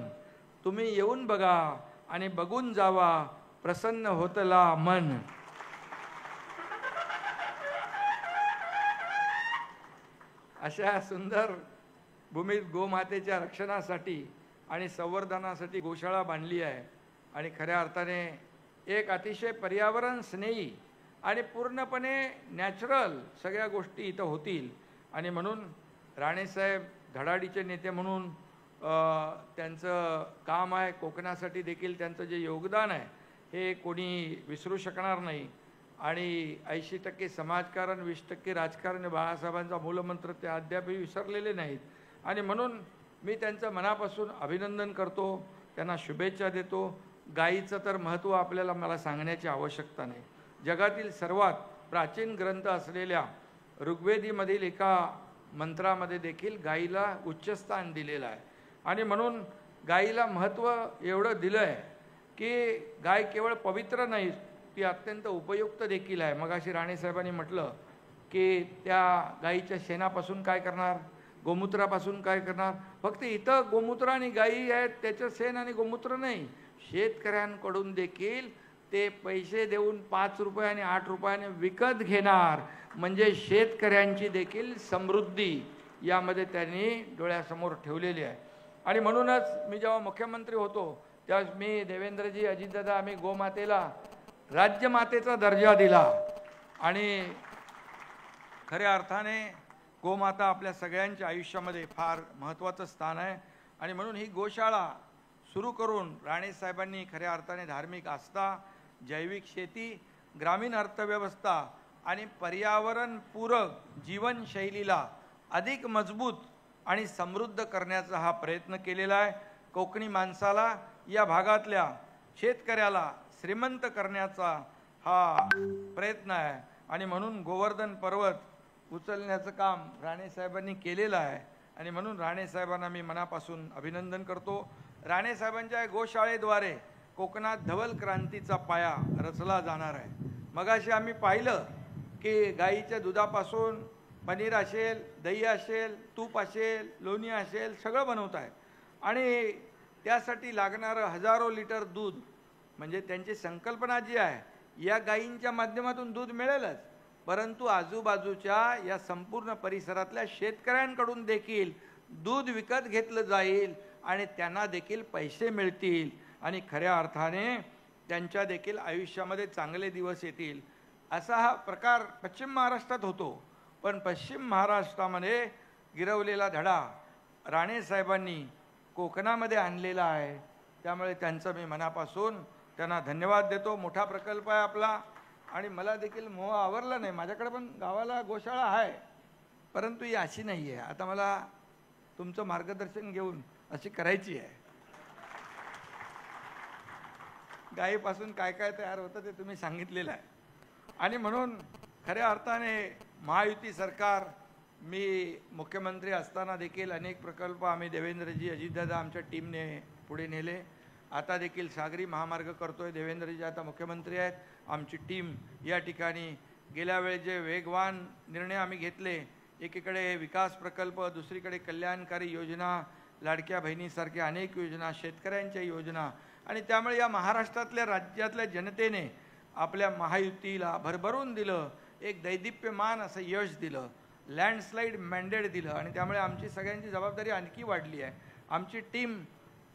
तुम्ही येऊन बघा आणि बघून जावा, प्रसन्न होतला मन. अशा सुंदर भूमीत गोमातेच्या रक्षणासाठी आणि संवर्धनासाठी गोशाळा बांधली आहे. आणि खऱ्या अर्थाने एक अतिशय पर्यावरण स्नेही आणि पूर्णपणे नॅचरल सगळ्या गोष्टी इथं होतील. आणि म्हणून राणेसाहेब धडाडीचे नेते म्हणून त्यांचं काम आहे, कोकणासाठी देखील त्यांचं जे योगदान आहे हे कोणी विसरू शकणार नाही. आणि 80% समाजकारण 20% राजकारण हे बाळासाहेबांचा मूलमंत्र ते अद्यापही विसरलेले नाहीत. आणि म्हणून मी त्यांचं मनापासून अभिनंदन करतो, त्यांना शुभेच्छा देतो. गायीचं तर महत्त्व आपल्याला मला सांगण्याची आवश्यकता नाही. जगातील सर्वात प्राचीन ग्रंथ असलेल्या ऋग्वेदीमधील एका मंत्रामध्ये देखील गायीला उच्चस्थान दिलेलं आहे. आणि म्हणून गायीला महत्त्व एवढं दिलं आहे की गाय केवळ पवित्र नाही, ती अत्यंत उपयुक्त देखील आहे. मगाशी राणेसाहेबांनी म्हटलं की त्या गायीच्या शेणापासून काय करणार, गोमूत्रापासून काय करणार. फक्त इथं गोमूत्र आणि गायी आहेत त्याचं शेण आणि गोमूत्र नाही, शेतकऱ्यांकडून देखील ते पैसे देऊन 5 रुपये आणि 8 रुपयाने विकत घेणार. म्हणजे शेतकऱ्यांची देखील समृद्धी यामध्ये त्यांनी डोळ्यासमोर ठेवलेली आहे. आणि म्हणूनच मी जेव्हा मुख्यमंत्री होतो त्यावेळेस मी, देवेंद्रजी, अजितदादा, आम्ही गोमातेला राज्यमातेचा दर्जा दिला. आणि खऱ्या अर्थाने गोमाता आपल्या सगळ्यांच्या आयुष्यामध्ये फार महत्त्वाचं स्थान आहे. आणि म्हणून ही गोशाळा सुरू करून राणेसाहेबांनी खऱ्या अर्थाने धार्मिक आस्था, जैविक शेती, ग्रामीण अर्थव्यवस्था आणि पर्यावरणपूरक जीवनशैलीला अधिक मजबूत आणि समृद्ध करण्याचा हा प्रयत्न केलेला आहे. कोकणी माणसाला, या भागातल्या शेतकऱ्याला श्रीमंत करण्याचा हा प्रयत्न आहे. आणि म्हणून गोवर्धन पर्वत उचलण्याचं काम राणेसाहेबांनी केलेलं आहे. आणि म्हणून राणेसाहेबांना मी मनापासून अभिनंदन करतो. राणेसाहेबांच्या गोशाळेद्वारे कोकणात धवल क्रांतीचा पाया रचला जाणार आहे. मगाशी आम्ही पाहिलं की गाईच्या दुधापासून पनीर असेल, दही असेल, तूप असेल, लोणी असेल, सगळं बनवत आहे. आणि त्यासाठी लागणारं हजारो लिटर दूध, म्हणजे त्यांची संकल्पना जी आहे, या गायींच्या माध्यमातून दूध मिळेलच, परंतु आजूबाजूच्या या संपूर्ण परिसरातल्या शेतकऱ्यांकडून देखील दूध विकत घेतलं जाईल आणि त्यांना देखील पैसे मिळतील आणि खऱ्या अर्थाने त्यांच्या देखील आयुष्यामध्ये चांगले दिवस येतील. असा हा प्रकार पश्चिम महाराष्ट्रात होतो. पण पश्चिम महाराष्ट्रामध्ये गिरवलेला धडा राणेसाहेबांनी कोकणामध्ये आणलेला आहे. त्यामुळे त्यांचं मी मनापासून त्यांना धन्यवाद देतो. मोठा प्रकल्प आहे आपला आणि मला देखील मोह आवरला नाही. माझ्याकडे पण गावाला गोशाळा आहे, परंतु ही अशी नाही आहे. आता मला तुमचं मार्गदर्शन घेऊन अशी करायची आहे. गायीपासून काय काय तयार होतं ते तुम्ही सांगितलेलं आहे. आणि म्हणून खऱ्या अर्थाने महायुती सरकार, मी मुख्यमंत्री असताना देखील अनेक प्रकल्प आम्ही देवेंद्रजी, अजितदादा आमच्या टीमने पुढे नेले. आता देखील सागरी महामार्ग करतोय. देवेंद्रजी आता मुख्यमंत्री आहेत. आमची टीम या ठिकाणी गेल्या वेळी जे वेगवान निर्णय आम्ही घेतले, एकीकडे विकास प्रकल्प, दुसरीकडे कल्याणकारी योजना, लाडक्या बहिणीसारख्या अनेक योजना, शेतकऱ्यांच्या योजना, आणि त्यामुळे या महाराष्ट्रातल्या राज्यातल्या जनतेने आपल्या महायुतीला भरभरून दिलं, एक दैदिप्यमान असं यश दिलं, लँडस्लाईड मॅन्डेट दिलं. आणि त्यामुळे आमची सगळ्यांची जबाबदारी आणखी वाढली आहे. आमची टीम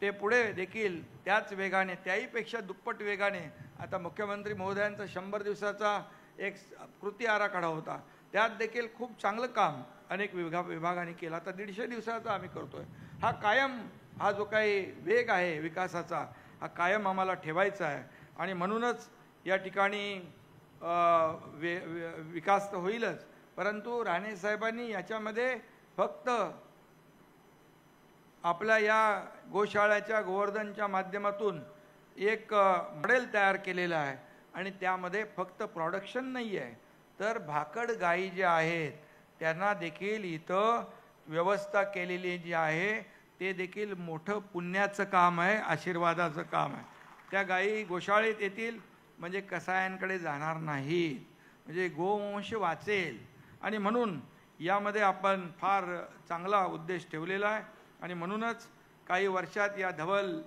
ते पुढे देखील त्याच वेगाने, त्याहीपेक्षा दुप्पट वेगाने, आता मुख्यमंत्री महोदयांचा 100 दिवसाचा एक कृती आराखडा होता, त्यात देखील खूप चांगलं काम अनेक विभागाने केलं. आता 150 दिवसाचा आम्ही करतोय. हा कायम, हा जो काही वेग आहे विकासाचा, हा कायम आम्हाला ठेवायचा आहे. आणि म्हणूनच या ठिकाणी विकास तर होईलच, परंतु राणेसाहेबांनी याच्यामध्ये फक्त आपल्या या गोशाळ्याच्या, गोवर्धनच्या माध्यमातून एक मॉडेल तयार केलेलं आहे. आणि त्यामध्ये फक्त प्रोडक्शन नाही आहे, तर भाकड गायी ज्या आहेत त्यांना देखील इथं व्यवस्था केलेली जी आहे, ते देखील मोठं पुण्याचं काम आहे, आशीर्वादाचं काम आहे. त्या गायी गोशाळेत येतील म्हणजे कसायांकडे जाणार नाहीत, म्हणजे गोवंश वाचेल. आणि म्हणून यामध्ये आपण फार चांगला उद्देश ठेवलेला आहे. आणि म्हणूनच काही वर्षात या धवल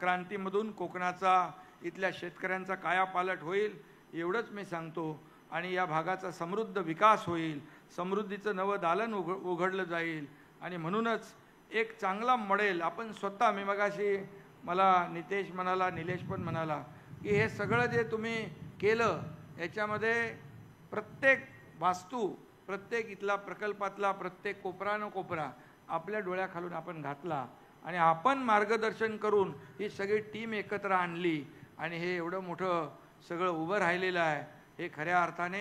क्रांतीमधून कोकणाचा, इथल्या शेतकऱ्यांचा कायापालट होईल एवढंच मी सांगतो. आणि या भागाचा समृद्ध विकास होईल, समृद्धीचं नवं दालन उघडलं जाईल. आणि म्हणूनच एक चांगला मॉडेल आपण स्वतः, मी मगाशी मला नितेश म्हणाला, निलेश पण म्हणाला की हे सगळं जे तुम्ही केलं याच्यामध्ये प्रत्येक वास्तू, प्रत्येक इथला प्रकल्पातला प्रत्येक कोपरा न कोपरा आपल्या डोळ्याखालून आपण घातला आणि आपण मार्गदर्शन करून ही सगळी टीम एकत्र आणली आणि हे एवढं मोठं सगळं उभं राहिलेलं आहे. हे खऱ्या अर्थाने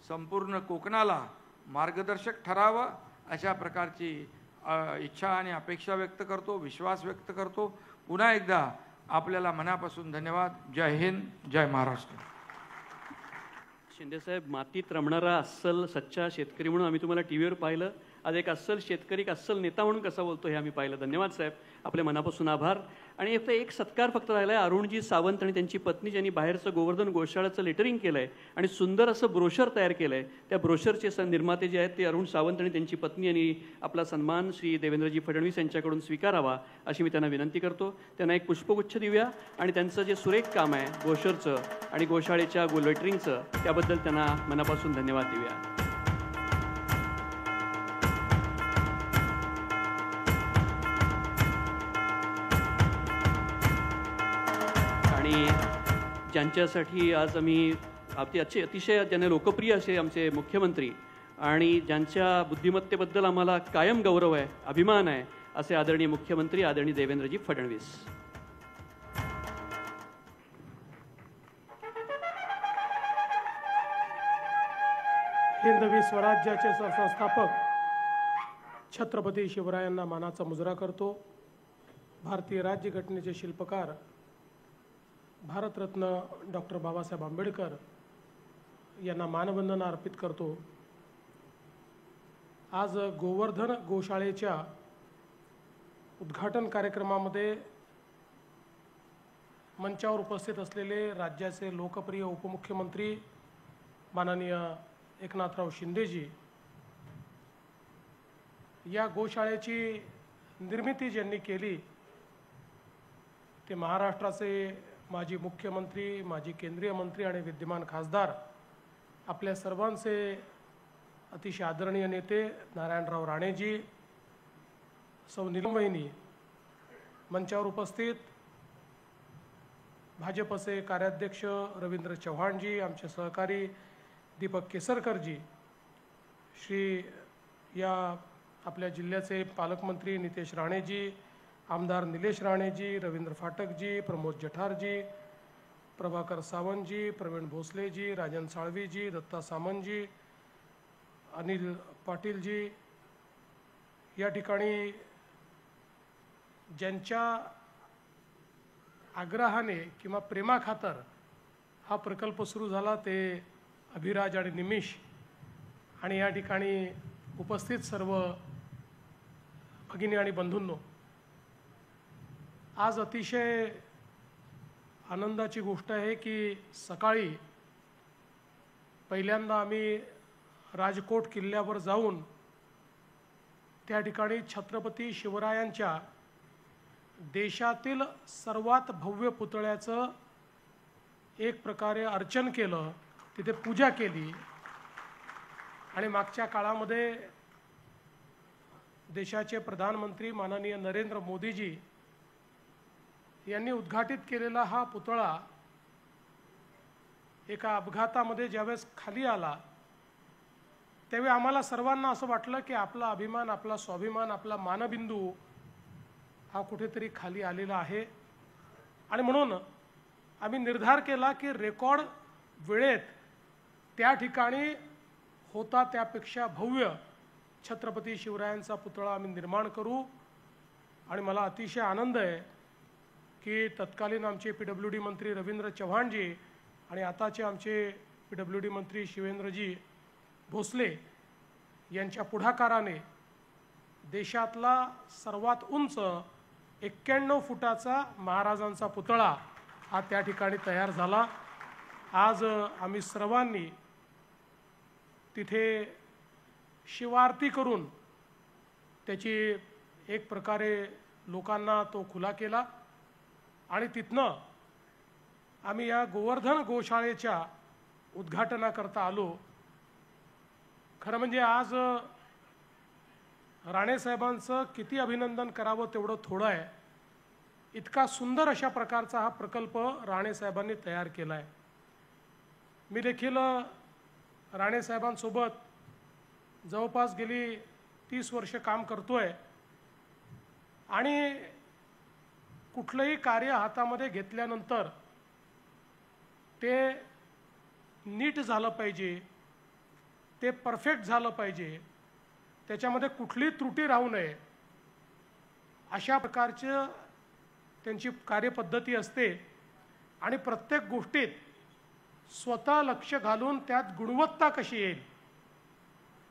संपूर्ण कोकणाला मार्गदर्शक ठरावं अशा प्रकारची इच्छा आणि अपेक्षा व्यक्त करतो, विश्वास व्यक्त करतो. पुन्हा एकदा आपल्याला मनापासून धन्यवाद. जय हिंद, जय महाराष्ट्र. शिंदेसाहेब, मातीत रमणारा अस्सल सच्चा शेतकरी म्हणून आम्ही तुम्हाला टीव्हीवर पाहिलं. आज एक अस्सल शेतकरी, एक अस्सल नेता म्हणून कसा बोलतो हे आम्ही पाहिलं. धन्यवाद साहेब, आपल्या मनापासून आभार. आणि एक सत्कार फक्त राहिला आहे, अरुणजी सावंत आणि त्यांची पत्नी ज्यांनी बाहेरचं गोवर्धन गोशाळेचं लेटरिंग केलं आहे आणि सुंदर असं ब्रोशर तयार केलं आहे. त्या ब्रोशरचे निर्माते जे आहेत ते अरुण सावंत आणि त्यांची पत्नी, आणि आपला सन्मान श्री देवेंद्रजी फडणवीस यांच्याकडून स्वीकारावा अशी मी त्यांना विनंती करतो. त्यांना एक पुष्पगुच्छ देऊया आणि त्यांचं जे सुरेख काम आहे ब्रोशरचं आणि गोशाळेच्या लेटरिंगचं त्याबद्दल त्यांना मनापासून धन्यवाद देऊया. आणि ज्यांच्यासाठी आज आम्ही अतिशय ज्यांना लोकप्रिय असे आमचे मुख्यमंत्री आणि ज्यांच्या बुद्धिमत्तेबद्दल आम्हाला कायम गौरव आहे, अभिमान आहे, असे आदरणीय मुख्यमंत्री आदरणीय देवेंद्रजी फडणवीस. हिंदवी स्वराज्याचे संस्थापक छत्रपती शिवरायांना मानाचा मुजरा करतो. भारतीय राज्यघटनेचे शिल्पकार भारतरत्न डॉक्टर बाबासाहेब आंबेडकर यांना मानवंदना अर्पित करतो. आज गोवर्धन गोशाळेच्या उद्घाटन कार्यक्रमामध्ये मंचावर उपस्थित असलेले राज्याचे लोकप्रिय उपमुख्यमंत्री माननीय एकनाथराव शिंदेजी, या गोशाळेची निर्मिती ज्यांनी केली ते महाराष्ट्राचे माजी मुख्यमंत्री, माजी केंद्रीय मंत्री आणि विद्यमान खासदार, आपल्या सर्वांचे अतिशय आदरणीय नेते नारायणराव राणेजी, सौ नीलमवहिनी, मंचावर उपस्थित भाजपचे कार्याध्यक्ष रवींद्र चव्हाणजी, आमचे सहकारी दीपक केसरकरजी, श्री या आपल्या जिल्ह्याचे पालकमंत्री नितेश राणेजी, आमदार निलेश राणेजी, रवींद्र फाटकजी, प्रमोद जठारजी, प्रभाकर सावंतजी, प्रवीण भोसलेजी, राजन साळवीजी, दत्ता सामंतजी, अनिल पाटीलजी, या ठिकाणी ज्यांच्या आग्रहाने किंवा प्रेमाखातर हा प्रकल्प सुरू झाला ते अभिराज आणि निमिष, आणि या ठिकाणी उपस्थित सर्व भगिनी आणि बंधूंनो, आज अतिशय आनंदाची गोष्ट आहे की सकाळी पहिल्यांदा आम्ही राजकोट किल्ल्यावर जाऊन त्या ठिकाणी छत्रपती शिवरायांच्या देशातील सर्वात भव्य पुतळ्याचं एक प्रकारे अर्चन केलं, तिथे पूजा केली. आणि मागच्या काळामध्ये देशाचे प्रधानमंत्री माननीय नरेंद्र मोदीजी यांनी उद्घाटित केलेला हा पुतळा एका अपघातामध्ये ज्यावेळेस खाली आला त्यावेळी आम्हाला सर्वांना असं वाटलं की आपला अभिमान, आपला स्वाभिमान, आपला मानबिंदू हा कुठेतरी खाली आलेला आहे. आणि म्हणून आम्ही निर्धार केला की रेकॉर्ड वेळेत त्या ठिकाणी होता त्यापेक्षा भव्य छत्रपती शिवरायांचा पुतळा आम्ही निर्माण करू. आणि मला अतिशय आनंद आहे की तत्कालीन आमचे PWD मंत्री रवींद्र चव्हाणजी आणि आताचे आमचे PWD मंत्री शिवेंद्रजी भोसले यांच्या पुढाकाराने देशातला सर्वात उंच 91 फुटाचा महाराजांचा पुतळा हा त्या ठिकाणी तयार झाला. आज आम्ही सर्वांनी तिथे शिवारती करून त्याची एक प्रकारे लोकांना तो खुला केला. आणि तिथनं आम्ही या गोवर्धन गोशाळेच्या उद्घाटनाकरता आलो. खरं म्हणजे आज राणेसाहेबांचं किती अभिनंदन करावं तेवढं थोडं आहे. इतका सुंदर अशा प्रकारचा हा प्रकल्प राणेसाहेबांनी तयार केला आहे. मी देखील राणेसाहेबांसोबत जवळपास गेली 30 वर्ष काम करतोय आणि कुठलंही कार्य हातामध्ये घेतल्यानंतर ते नीट झालं पाहिजे, ते परफेक्ट झालं पाहिजे, त्याच्यामध्ये कुठली त्रुटी राहू नये, अशा प्रकारचं त्यांची कार्यपद्धती असते आणि प्रत्येक गोष्टीत स्वतः लक्ष घालून त्यात गुणवत्ता कशी येईल,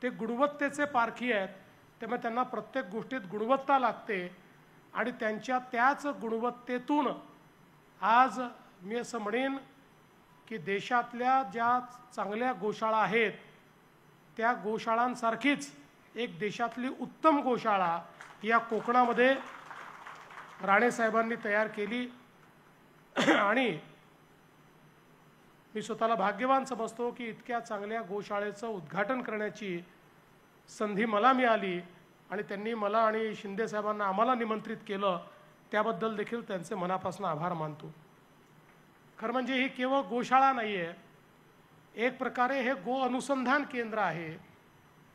ते गुणवत्तेचे पारखी आहेत. त्यामुळे त्यांना प्रत्येक गोष्टीत गुणवत्ता लागते आणि त्यांच्या त्याच गुणवत्तेतून आज मी असं म्हणेन की देशातल्या ज्या चांगल्या गोशाळा आहेत त्या गोशाळांसारखीच एक देशातली उत्तम गोशाळा या कोकणामध्ये राणेसाहेबांनी तयार केली आणि मी स्वतःला भाग्यवान समजतो की इतक्या चांगल्या गोशाळेचं उद्घाटन करण्याची संधी मला मिळाली आणि त्यांनी मला आणि शिंदे साहेबांना आम्हाला निमंत्रित केलं, त्याबद्दल देखील त्यांचे मनापासून आभार मानतो. खरं म्हणजे ही केवळ गोशाळा नाही आहे, एक प्रकारे हे गो अनुसंधान केंद्र आहे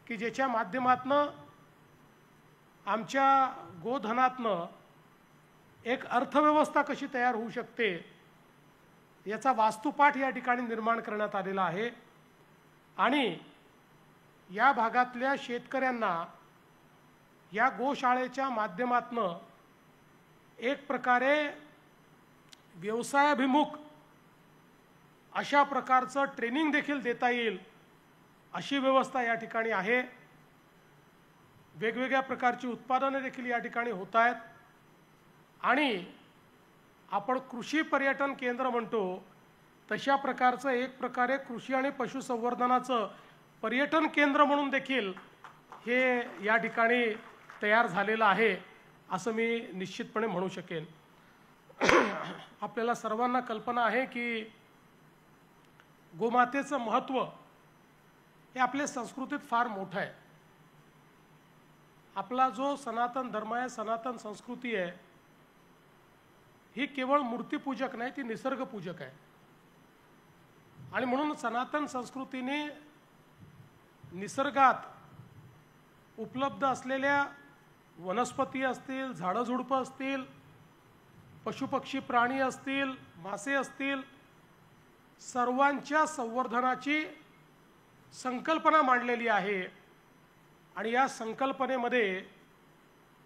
की ज्याच्या माध्यमातनं आमच्या गोधनातनं एक अर्थव्यवस्था कशी तयार होऊ शकते याचा वास्तुपाठ या ठिकाणी निर्माण करण्यात आलेला आहे. आणि या भागातल्या शेतकऱ्यांना या गोशाळेच्या माध्यमातनं एक प्रकारे व्यवसायाभिमुख अशा प्रकारचं ट्रेनिंग देखील देता येईल अशी व्यवस्था या ठिकाणी आहे. वेगवेगळ्या प्रकारची उत्पादने देखील या ठिकाणी होत आहेत आणि आपण कृषी पर्यटन केंद्र म्हणतो तशा प्रकारचं एक प्रकारे कृषी आणि पशुसंवर्धनाचं पर्यटन केंद्र म्हणून देखील हे या ठिकाणी तयार झालेलं आहे असं मी निश्चितपणे म्हणू शकेन. आपल्याला सर्वांना कल्पना आहे की गोमातेचं महत्त्व हे आपल्या संस्कृतीत फार मोठं आहे. आपला जो सनातन धर्म आहे, सनातन संस्कृती आहे, ही केवळ मूर्तीपूजक नाही, ती निसर्गपूजक आहे. आणि म्हणून सनातन संस्कृतीने निसर्गात उपलब्ध असलेल्या वनस्पती असतील, झाडंझुडपं असतील, पशुपक्षी प्राणी असतील, मासे असतील, सर्वांच्या संवर्धनाची संकल्पना मांडलेली आहे. आणि या संकल्पनेमध्ये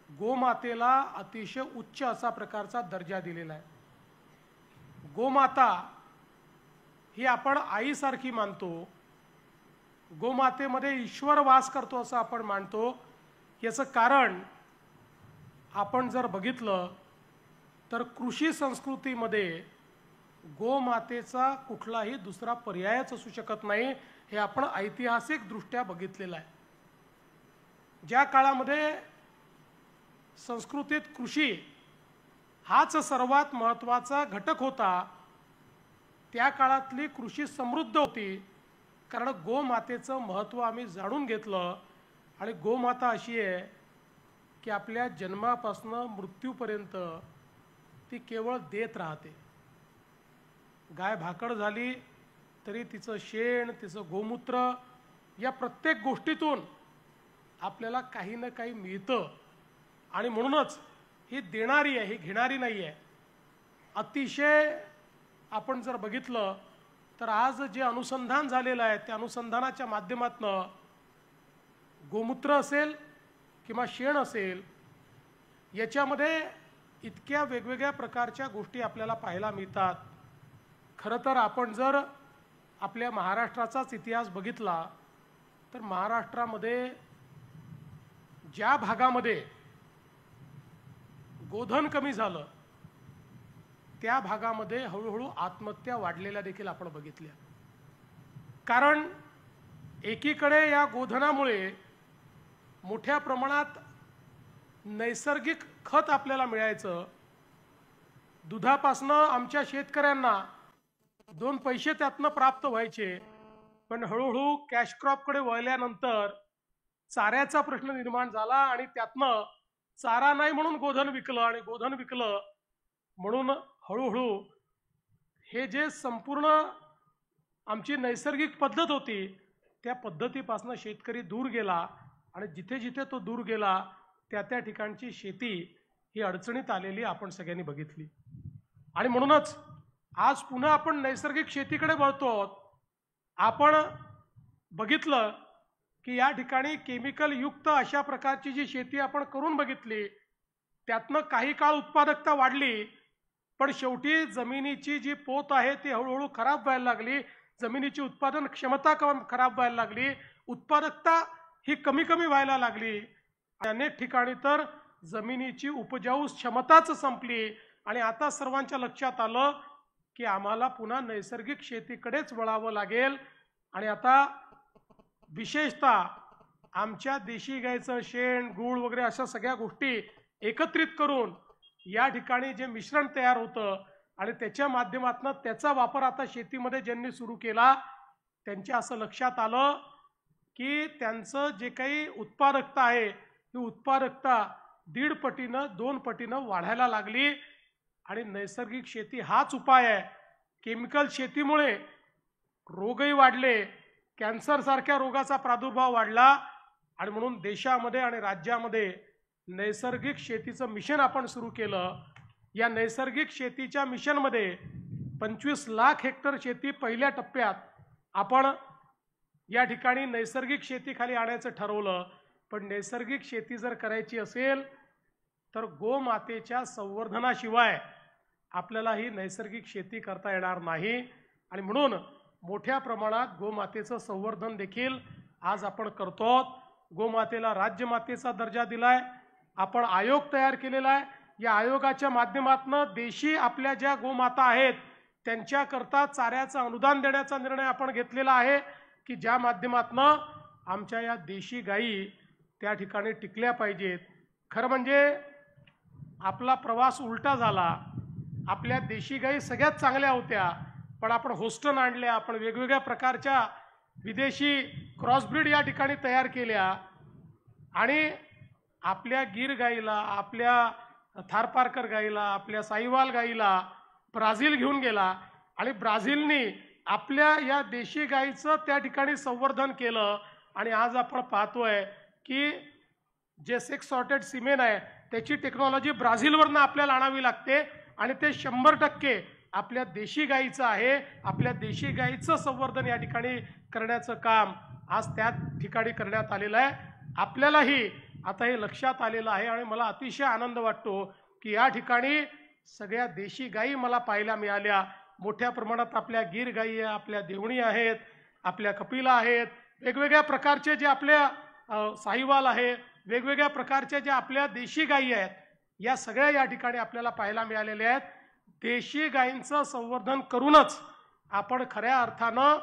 गोमातेला अतिशय उच्च असा प्रकारचा दर्जा दिलेला आहे. गोमाता ही आपण आईसारखी मानतो, गोमातेमध्ये ईश्वर वास करतो असं आपण मानतो. याचं कारण आपण जर बघितलं तर कृषी संस्कृतीमध्ये गोमातेचा कुठलाही दुसरा पर्यायच असू शकत नाही, हे आपण ऐतिहासिकदृष्ट्या बघितलेलं आहे. ज्या काळामध्ये संस्कृतीत कृषी हाच सर्वात महत्त्वाचा घटक होता, त्या काळातली कृषी समृद्ध होती, कारण गोमातेचं महत्त्व आम्ही जाणून घेतलं. आणि गोमाता अशी आहे की आपल्या जन्मापासून मृत्यूपर्यंत ती केवळ देत राहते. गाय भाकड झाली तरी तिचं शेण, तिचं गोमूत्र या प्रत्येक गोष्टीतून आपल्याला काही ना काही मिळतं. आणि म्हणूनच ही देणारी आहे, ही घेणारी नाही आहे. अतिशय आपण जर बघितलं तर आज जे अनुसंधान झालेलं आहे त्या अनुसंधानाच्या माध्यमातून गोमूत्र असेल किंवा शेण असेल, याच्यामध्ये इतक्या वेगवेगळ्या प्रकारच्या गोष्टी आपल्याला पाहायला मिळतात. खरं तर आपण जर आपल्या महाराष्ट्राचाच इतिहास बघितला तर महाराष्ट्रामध्ये ज्या भागामध्ये गोधन कमी झालं त्या भागामध्ये हळूहळू आत्महत्या वाढलेल्या देखील आपण बघितल्या. कारण एकीकडे या गोधनामुळे मोठ्या प्रमाणात नैसर्गिक खत आपल्याला मिळायचं, दुधापासनं आमच्या शेतकऱ्यांना 2 पैसे त्यातनं प्राप्त व्हायचे. पण हळूहळू कॅश क्रॉपकडे वळल्यानंतर चाऱ्याचा प्रश्न निर्माण झाला आणि त्यातनं चारा नाही म्हणून गोधन विकलं, आणि गोधन विकलं म्हणून हळूहळू हे जे संपूर्ण आमची नैसर्गिक पद्धत होती त्या पद्धतीपासून शेतकरी दूर गेला. आणि जिथे जिथे तो दूर गेला त्या त्या ठिकाणची शेती ही अडचणीत आलेली आपण सगळ्यांनी बघितली. आणि म्हणूनच आज पुन्हा आपण नैसर्गिक शेतीकडे वळतो आहोत. आपण बघितलं की या ठिकाणी केमिकल युक्त अशा प्रकारची जी शेती आपण करून बघितली, त्यातनं काही काळ उत्पादकता वाढली, पण शेवटी जमिनीची जी पोत आहे ती हळूहळू खराब व्हायला लागली, जमिनीची उत्पादन क्षमता खराब व्हायला लागली, उत्पादकता ही कमी कमी व्हायला लागली. अनेक ठिकाणी तर जमिनीची उपजाऊ क्षमताच संपली आणि आता सर्वांच्या लक्षात आलं की आम्हाला पुन्हा नैसर्गिक शेतीकडेच वळावं लागेल. आणि आता विशेषतः आमच्या देशी गाईचं शेण, गूळ वगैरे अशा सगळ्या गोष्टी एकत्रित करून या ठिकाणी जे मिश्रण तयार होतं आणि त्याच्या माध्यमातून त्याचा वापर आता शेतीमध्ये ज्यांनी सुरू केला, त्यांच्या असं लक्षात आलं की त्यांचं जे काही उत्पादकता आहे ही उत्पादकता 1.5 पटीनं 2 पटीनं वाढायला लागली. आणि नैसर्गिक शेती हाच उपाय आहे. केमिकल शेतीमुळे रोगही वाढले, कॅन्सर सारख्या रोगाचा प्रादुर्भाव वाढला आणि म्हणून देशामध्ये आणि राज्यामध्ये नैसर्गिक शेतीचं मिशन आपण सुरू केलं. या नैसर्गिक शेतीच्या मिशनमध्ये 25 लाख हेक्टर शेती पहिल्या टप्प्यात आपण या ठिकाणी नैसर्गिक शेतीखाली आणायचं ठरवलं. पण नैसर्गिक शेती जर करायची असेल तर गोमातेच्या संवर्धनाशिवाय आपल्याला ही नैसर्गिक शेती करता येणार नाही. आणि म्हणून मोठ्या प्रमाणात गोमातेचं संवर्धन देखील आज आपण करतो. गोमातेला राज्यमातेचा दर्जा दिलाय, आपण आयोग तयार केलेला आहे. या आयोगाच्या माध्यमातून देशी आपल्या ज्या गोमाता आहेत त्यांच्याकरता चाऱ्याचं अनुदान देण्याचा निर्णय आपण घेतलेला आहे की ज्या माध्यमातून आमच्या या देशी गायी त्या ठिकाणी टिकल्या पाहिजेत. खरं म्हणजे आपला प्रवास उलटा झाला. आपल्या देशी गायी सगळ्यात चांगल्या होत्या, पण आपण होस्टन आणल्या, आपण वेगवेगळ्या प्रकारच्या विदेशी क्रॉसब्रीड या ठिकाणी तयार केल्या आणि आपल्या गीर गाईला, आपल्या थारपारकर गाईला, आपल्या साईवाल गाईला ब्राझील घेऊन गेला आणि ब्राझीलनी आपल्या या देशी गाईचं त्या ठिकाणी संवर्धन केलं. आणि आज आपण पाहतोय की जे सेक्स सॉर्टेड सिमेन आहे त्याची टेक्नॉलॉजी ब्राझीलवरनं आपल्याला आणावी लागते आणि ते 100% आपल्या देशी गाईचं आहे. आपल्या देशी गाईचं संवर्धन या ठिकाणी करण्याचं काम आज त्या ठिकाणी करण्यात आलेलं आहे. आपल्यालाही आता हे लक्षात आलेलं आहे आणि मला अतिशय आनंद वाटतो की या ठिकाणी सगळ्या देशी गायी मला पाहायला मिळाल्या. मोठ्या प्रमाणात आपल्या गीर गायी आहे, आपल्या देवणी आहेत, आपल्या कपिला आहेत, वेगवेगळ्या प्रकारचे जे आपल्या साहिवाल आहे, वेगवेगळ्या प्रकारच्या ज्या आपल्या देशी गायी आहेत, या सगळ्या या ठिकाणी आपल्याला पाहायला मिळालेल्या आहेत. देशी गायींचं संवर्धन करूनच आपण खऱ्या अर्थानं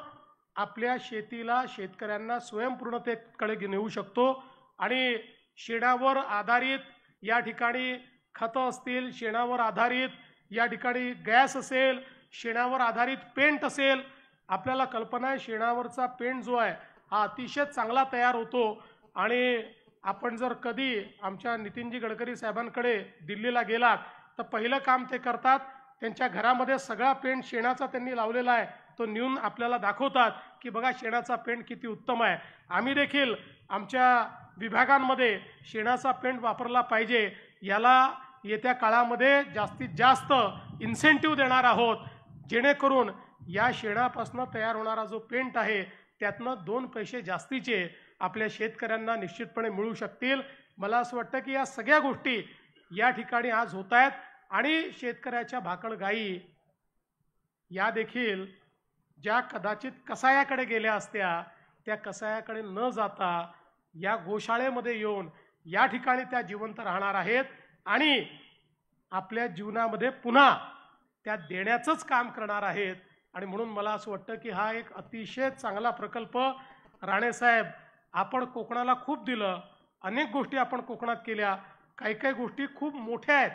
आपल्या शेतीला, शेतकऱ्यांना स्वयंपूर्णतेकडे नेऊ शकतो. आणि शेणावर आधारित या ठिकाणी खतं असतील, शेणावर आधारित या ठिकाणी गॅस असेल, शेणावर आधारित पेंट असेल. आपल्याला कल्पना आहे शेणावरचा पेंट जो आहे हा अतिशय चांगला तयार होतो. आणि आपण जर कधी आमच्या नितीनजी गडकरी साहेबांकडे दिल्लीला गेलात तर पहिलं काम ते करतात, त्यांच्या घरामध्ये सगळा पेंट शेणाचा त्यांनी लावलेला आहे तो नेऊन आपल्याला दाखवतात की बघा शेणाचा पेंट किती उत्तम आहे. आम्ही देखील आमच्या विभागांमध्ये शेणाचा पेंट वापरला पाहिजे, याला येत्या काळामध्ये जास्तीत जास्त इन्सेंटिव्ह देणार आहोत, जेणेकरून या शेणापासून तयार होणारा जो पेंट आहे त्यातनं 2 पैसे जास्तीचे आपल्या शेतकऱ्यांना निश्चितपणे मिळू शकतील. मला असं वाटतं की या सगळ्या गोष्टी या ठिकाणी आज होत आहेत. आणि शेतकऱ्याच्या भाकड गायी या देखील ज्या कदाचित कसायाकडे गेल्या असत्या त्या कसायाकडे न जाता या गोशाळेमध्ये येऊन या ठिकाणी त्या जिवंत राहणार आहेत आणि आपल्या जीवनामध्ये पुन्हा त्या देण्याचंच काम करणार आहेत. आणि म्हणून मला असं वाटतं की हा एक अतिशय चांगला प्रकल्प. राणेसाहेब, आपण कोकणाला खूप दिलं, अनेक गोष्टी आपण कोकणात केल्या, काही काही गोष्टी खूप मोठ्या आहेत,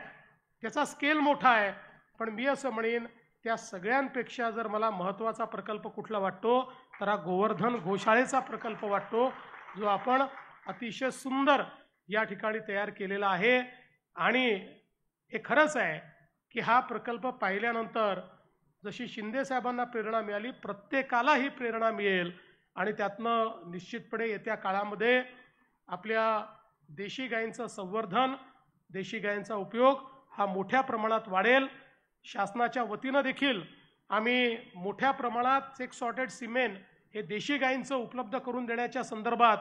त्याचा स्केल मोठा आहे. पण मी असं म्हणेन त्या सगळ्यांपेक्षा जर मला महत्त्वाचा प्रकल्प कुठला वाटतो तर हा गोवर्धन गोशाळेचा प्रकल्प वाटतो, जो आपण अतिशय सुंदर या ठिकाणी तयार केलेला आहे. आणि हे खरंच आहे की हा प्रकल्प पाहिल्यानंतर जशी शिंदे साहेबांना प्रेरणा मिळाली, प्रत्येकाला ही प्रेरणा मिळेल आणि त्यातनं निश्चितपणे येत्या काळामध्ये आपल्या देशी गायींचं संवर्धन, देशी गायींचा उपयोग हा मोठ्या प्रमाणात वाढेल. शासनाच्या वतीनं देखील आम्ही मोठ्या प्रमाणात सेक्स सॉर्टेड सिमेंट हे देशी गायींचं उपलब्ध करून देण्याच्या संदर्भात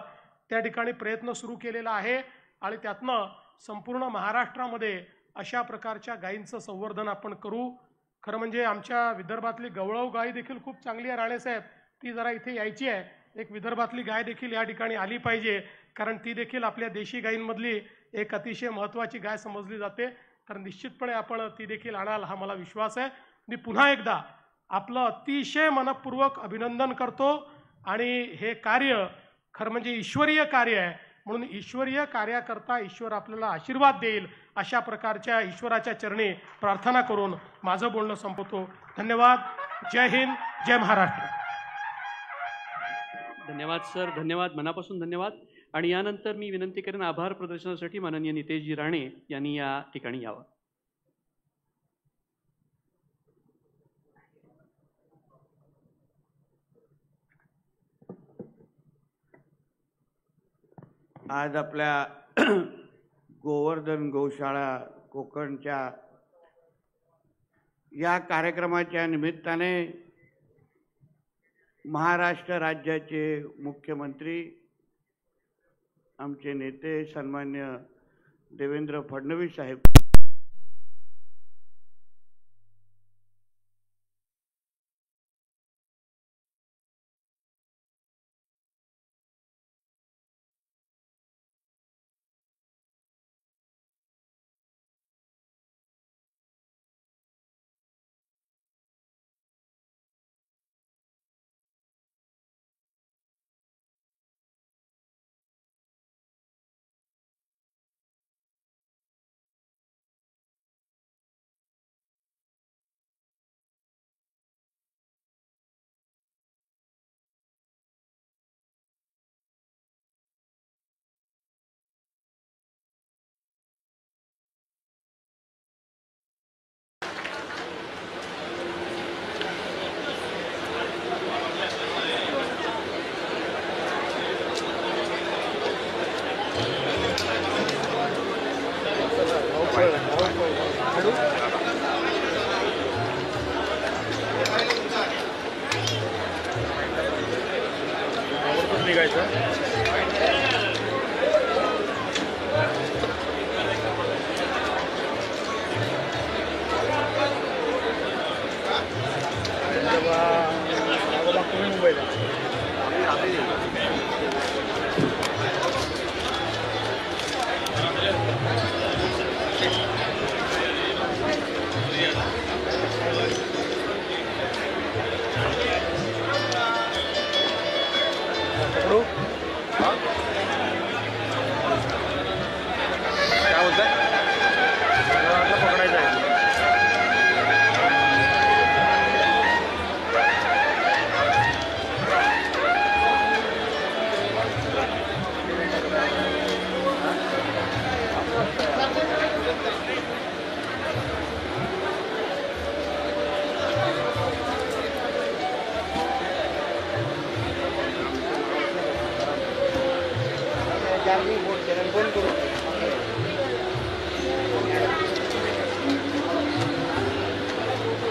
त्या ठिकाणी प्रयत्न सुरू केलेला आहे आणि त्यातनं संपूर्ण महाराष्ट्रामध्ये अशा प्रकारच्या गायींचं संवर्धन आपण करू. खरं म्हणजे आमच्या विदर्भातली गवळव गाय देखील खूप चांगली आहे राणेसाहेब, ती जरा इथे यायची आहे. एक विदर्भातली गाय देखील या ठिकाणी आली पाहिजे, कारण ती देखील आपल्या देशी गायींमधली एक अतिशय महत्त्वाची गाय समजली जाते. तर निश्चितपणे आपण ती देखील आणाल हा मला विश्वास आहे. मी पुन्हा एकदा आपलं अतिशय मनपूर्वक अभिनंदन करतो आणि हे कार्य खरं म्हणजे ईश्वरीय कार्य आहे, म्हणून ईश्वरीय कार्याकरता ईश्वर आपल्याला आशीर्वाद देईल अशा प्रकारच्या ईश्वराच्या चरणी प्रार्थना करून माझं बोलणं संपवतो. धन्यवाद. जय हिंद, जय महाराष्ट्र. धन्यवाद सर, धन्यवाद, मनापासून धन्यवाद. आणि यानंतर मी विनंती करेन आभार प्रदर्शनासाठी माननीय नितेशजी राणे यांनी या ठिकाणी यावं. आज आपल्या गोवर्धन गौशाळा कोकणच्या या कार्यक्रमाच्या निमित्ताने महाराष्ट्र राज्याचे मुख्यमंत्री आमचे नेते सन्मान्य देवेंद्र फडणवीस साहेब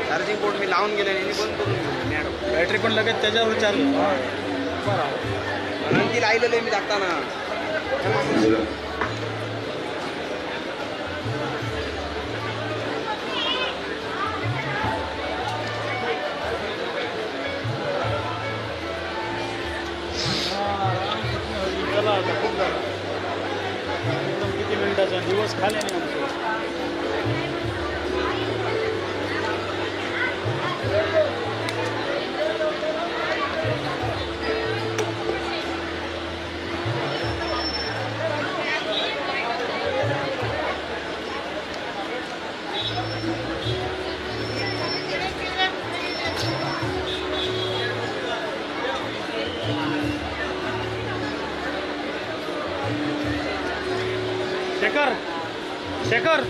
चार्जिंग बोर्ड मी लावून गेले बंद करून बॅटरी पण लगेच त्याच्यावर चालू म्हणून ती राहिलेलं आहे मी टाकताना. किती मिनिटाचा दिवस खाले नाही आमचे. शेखर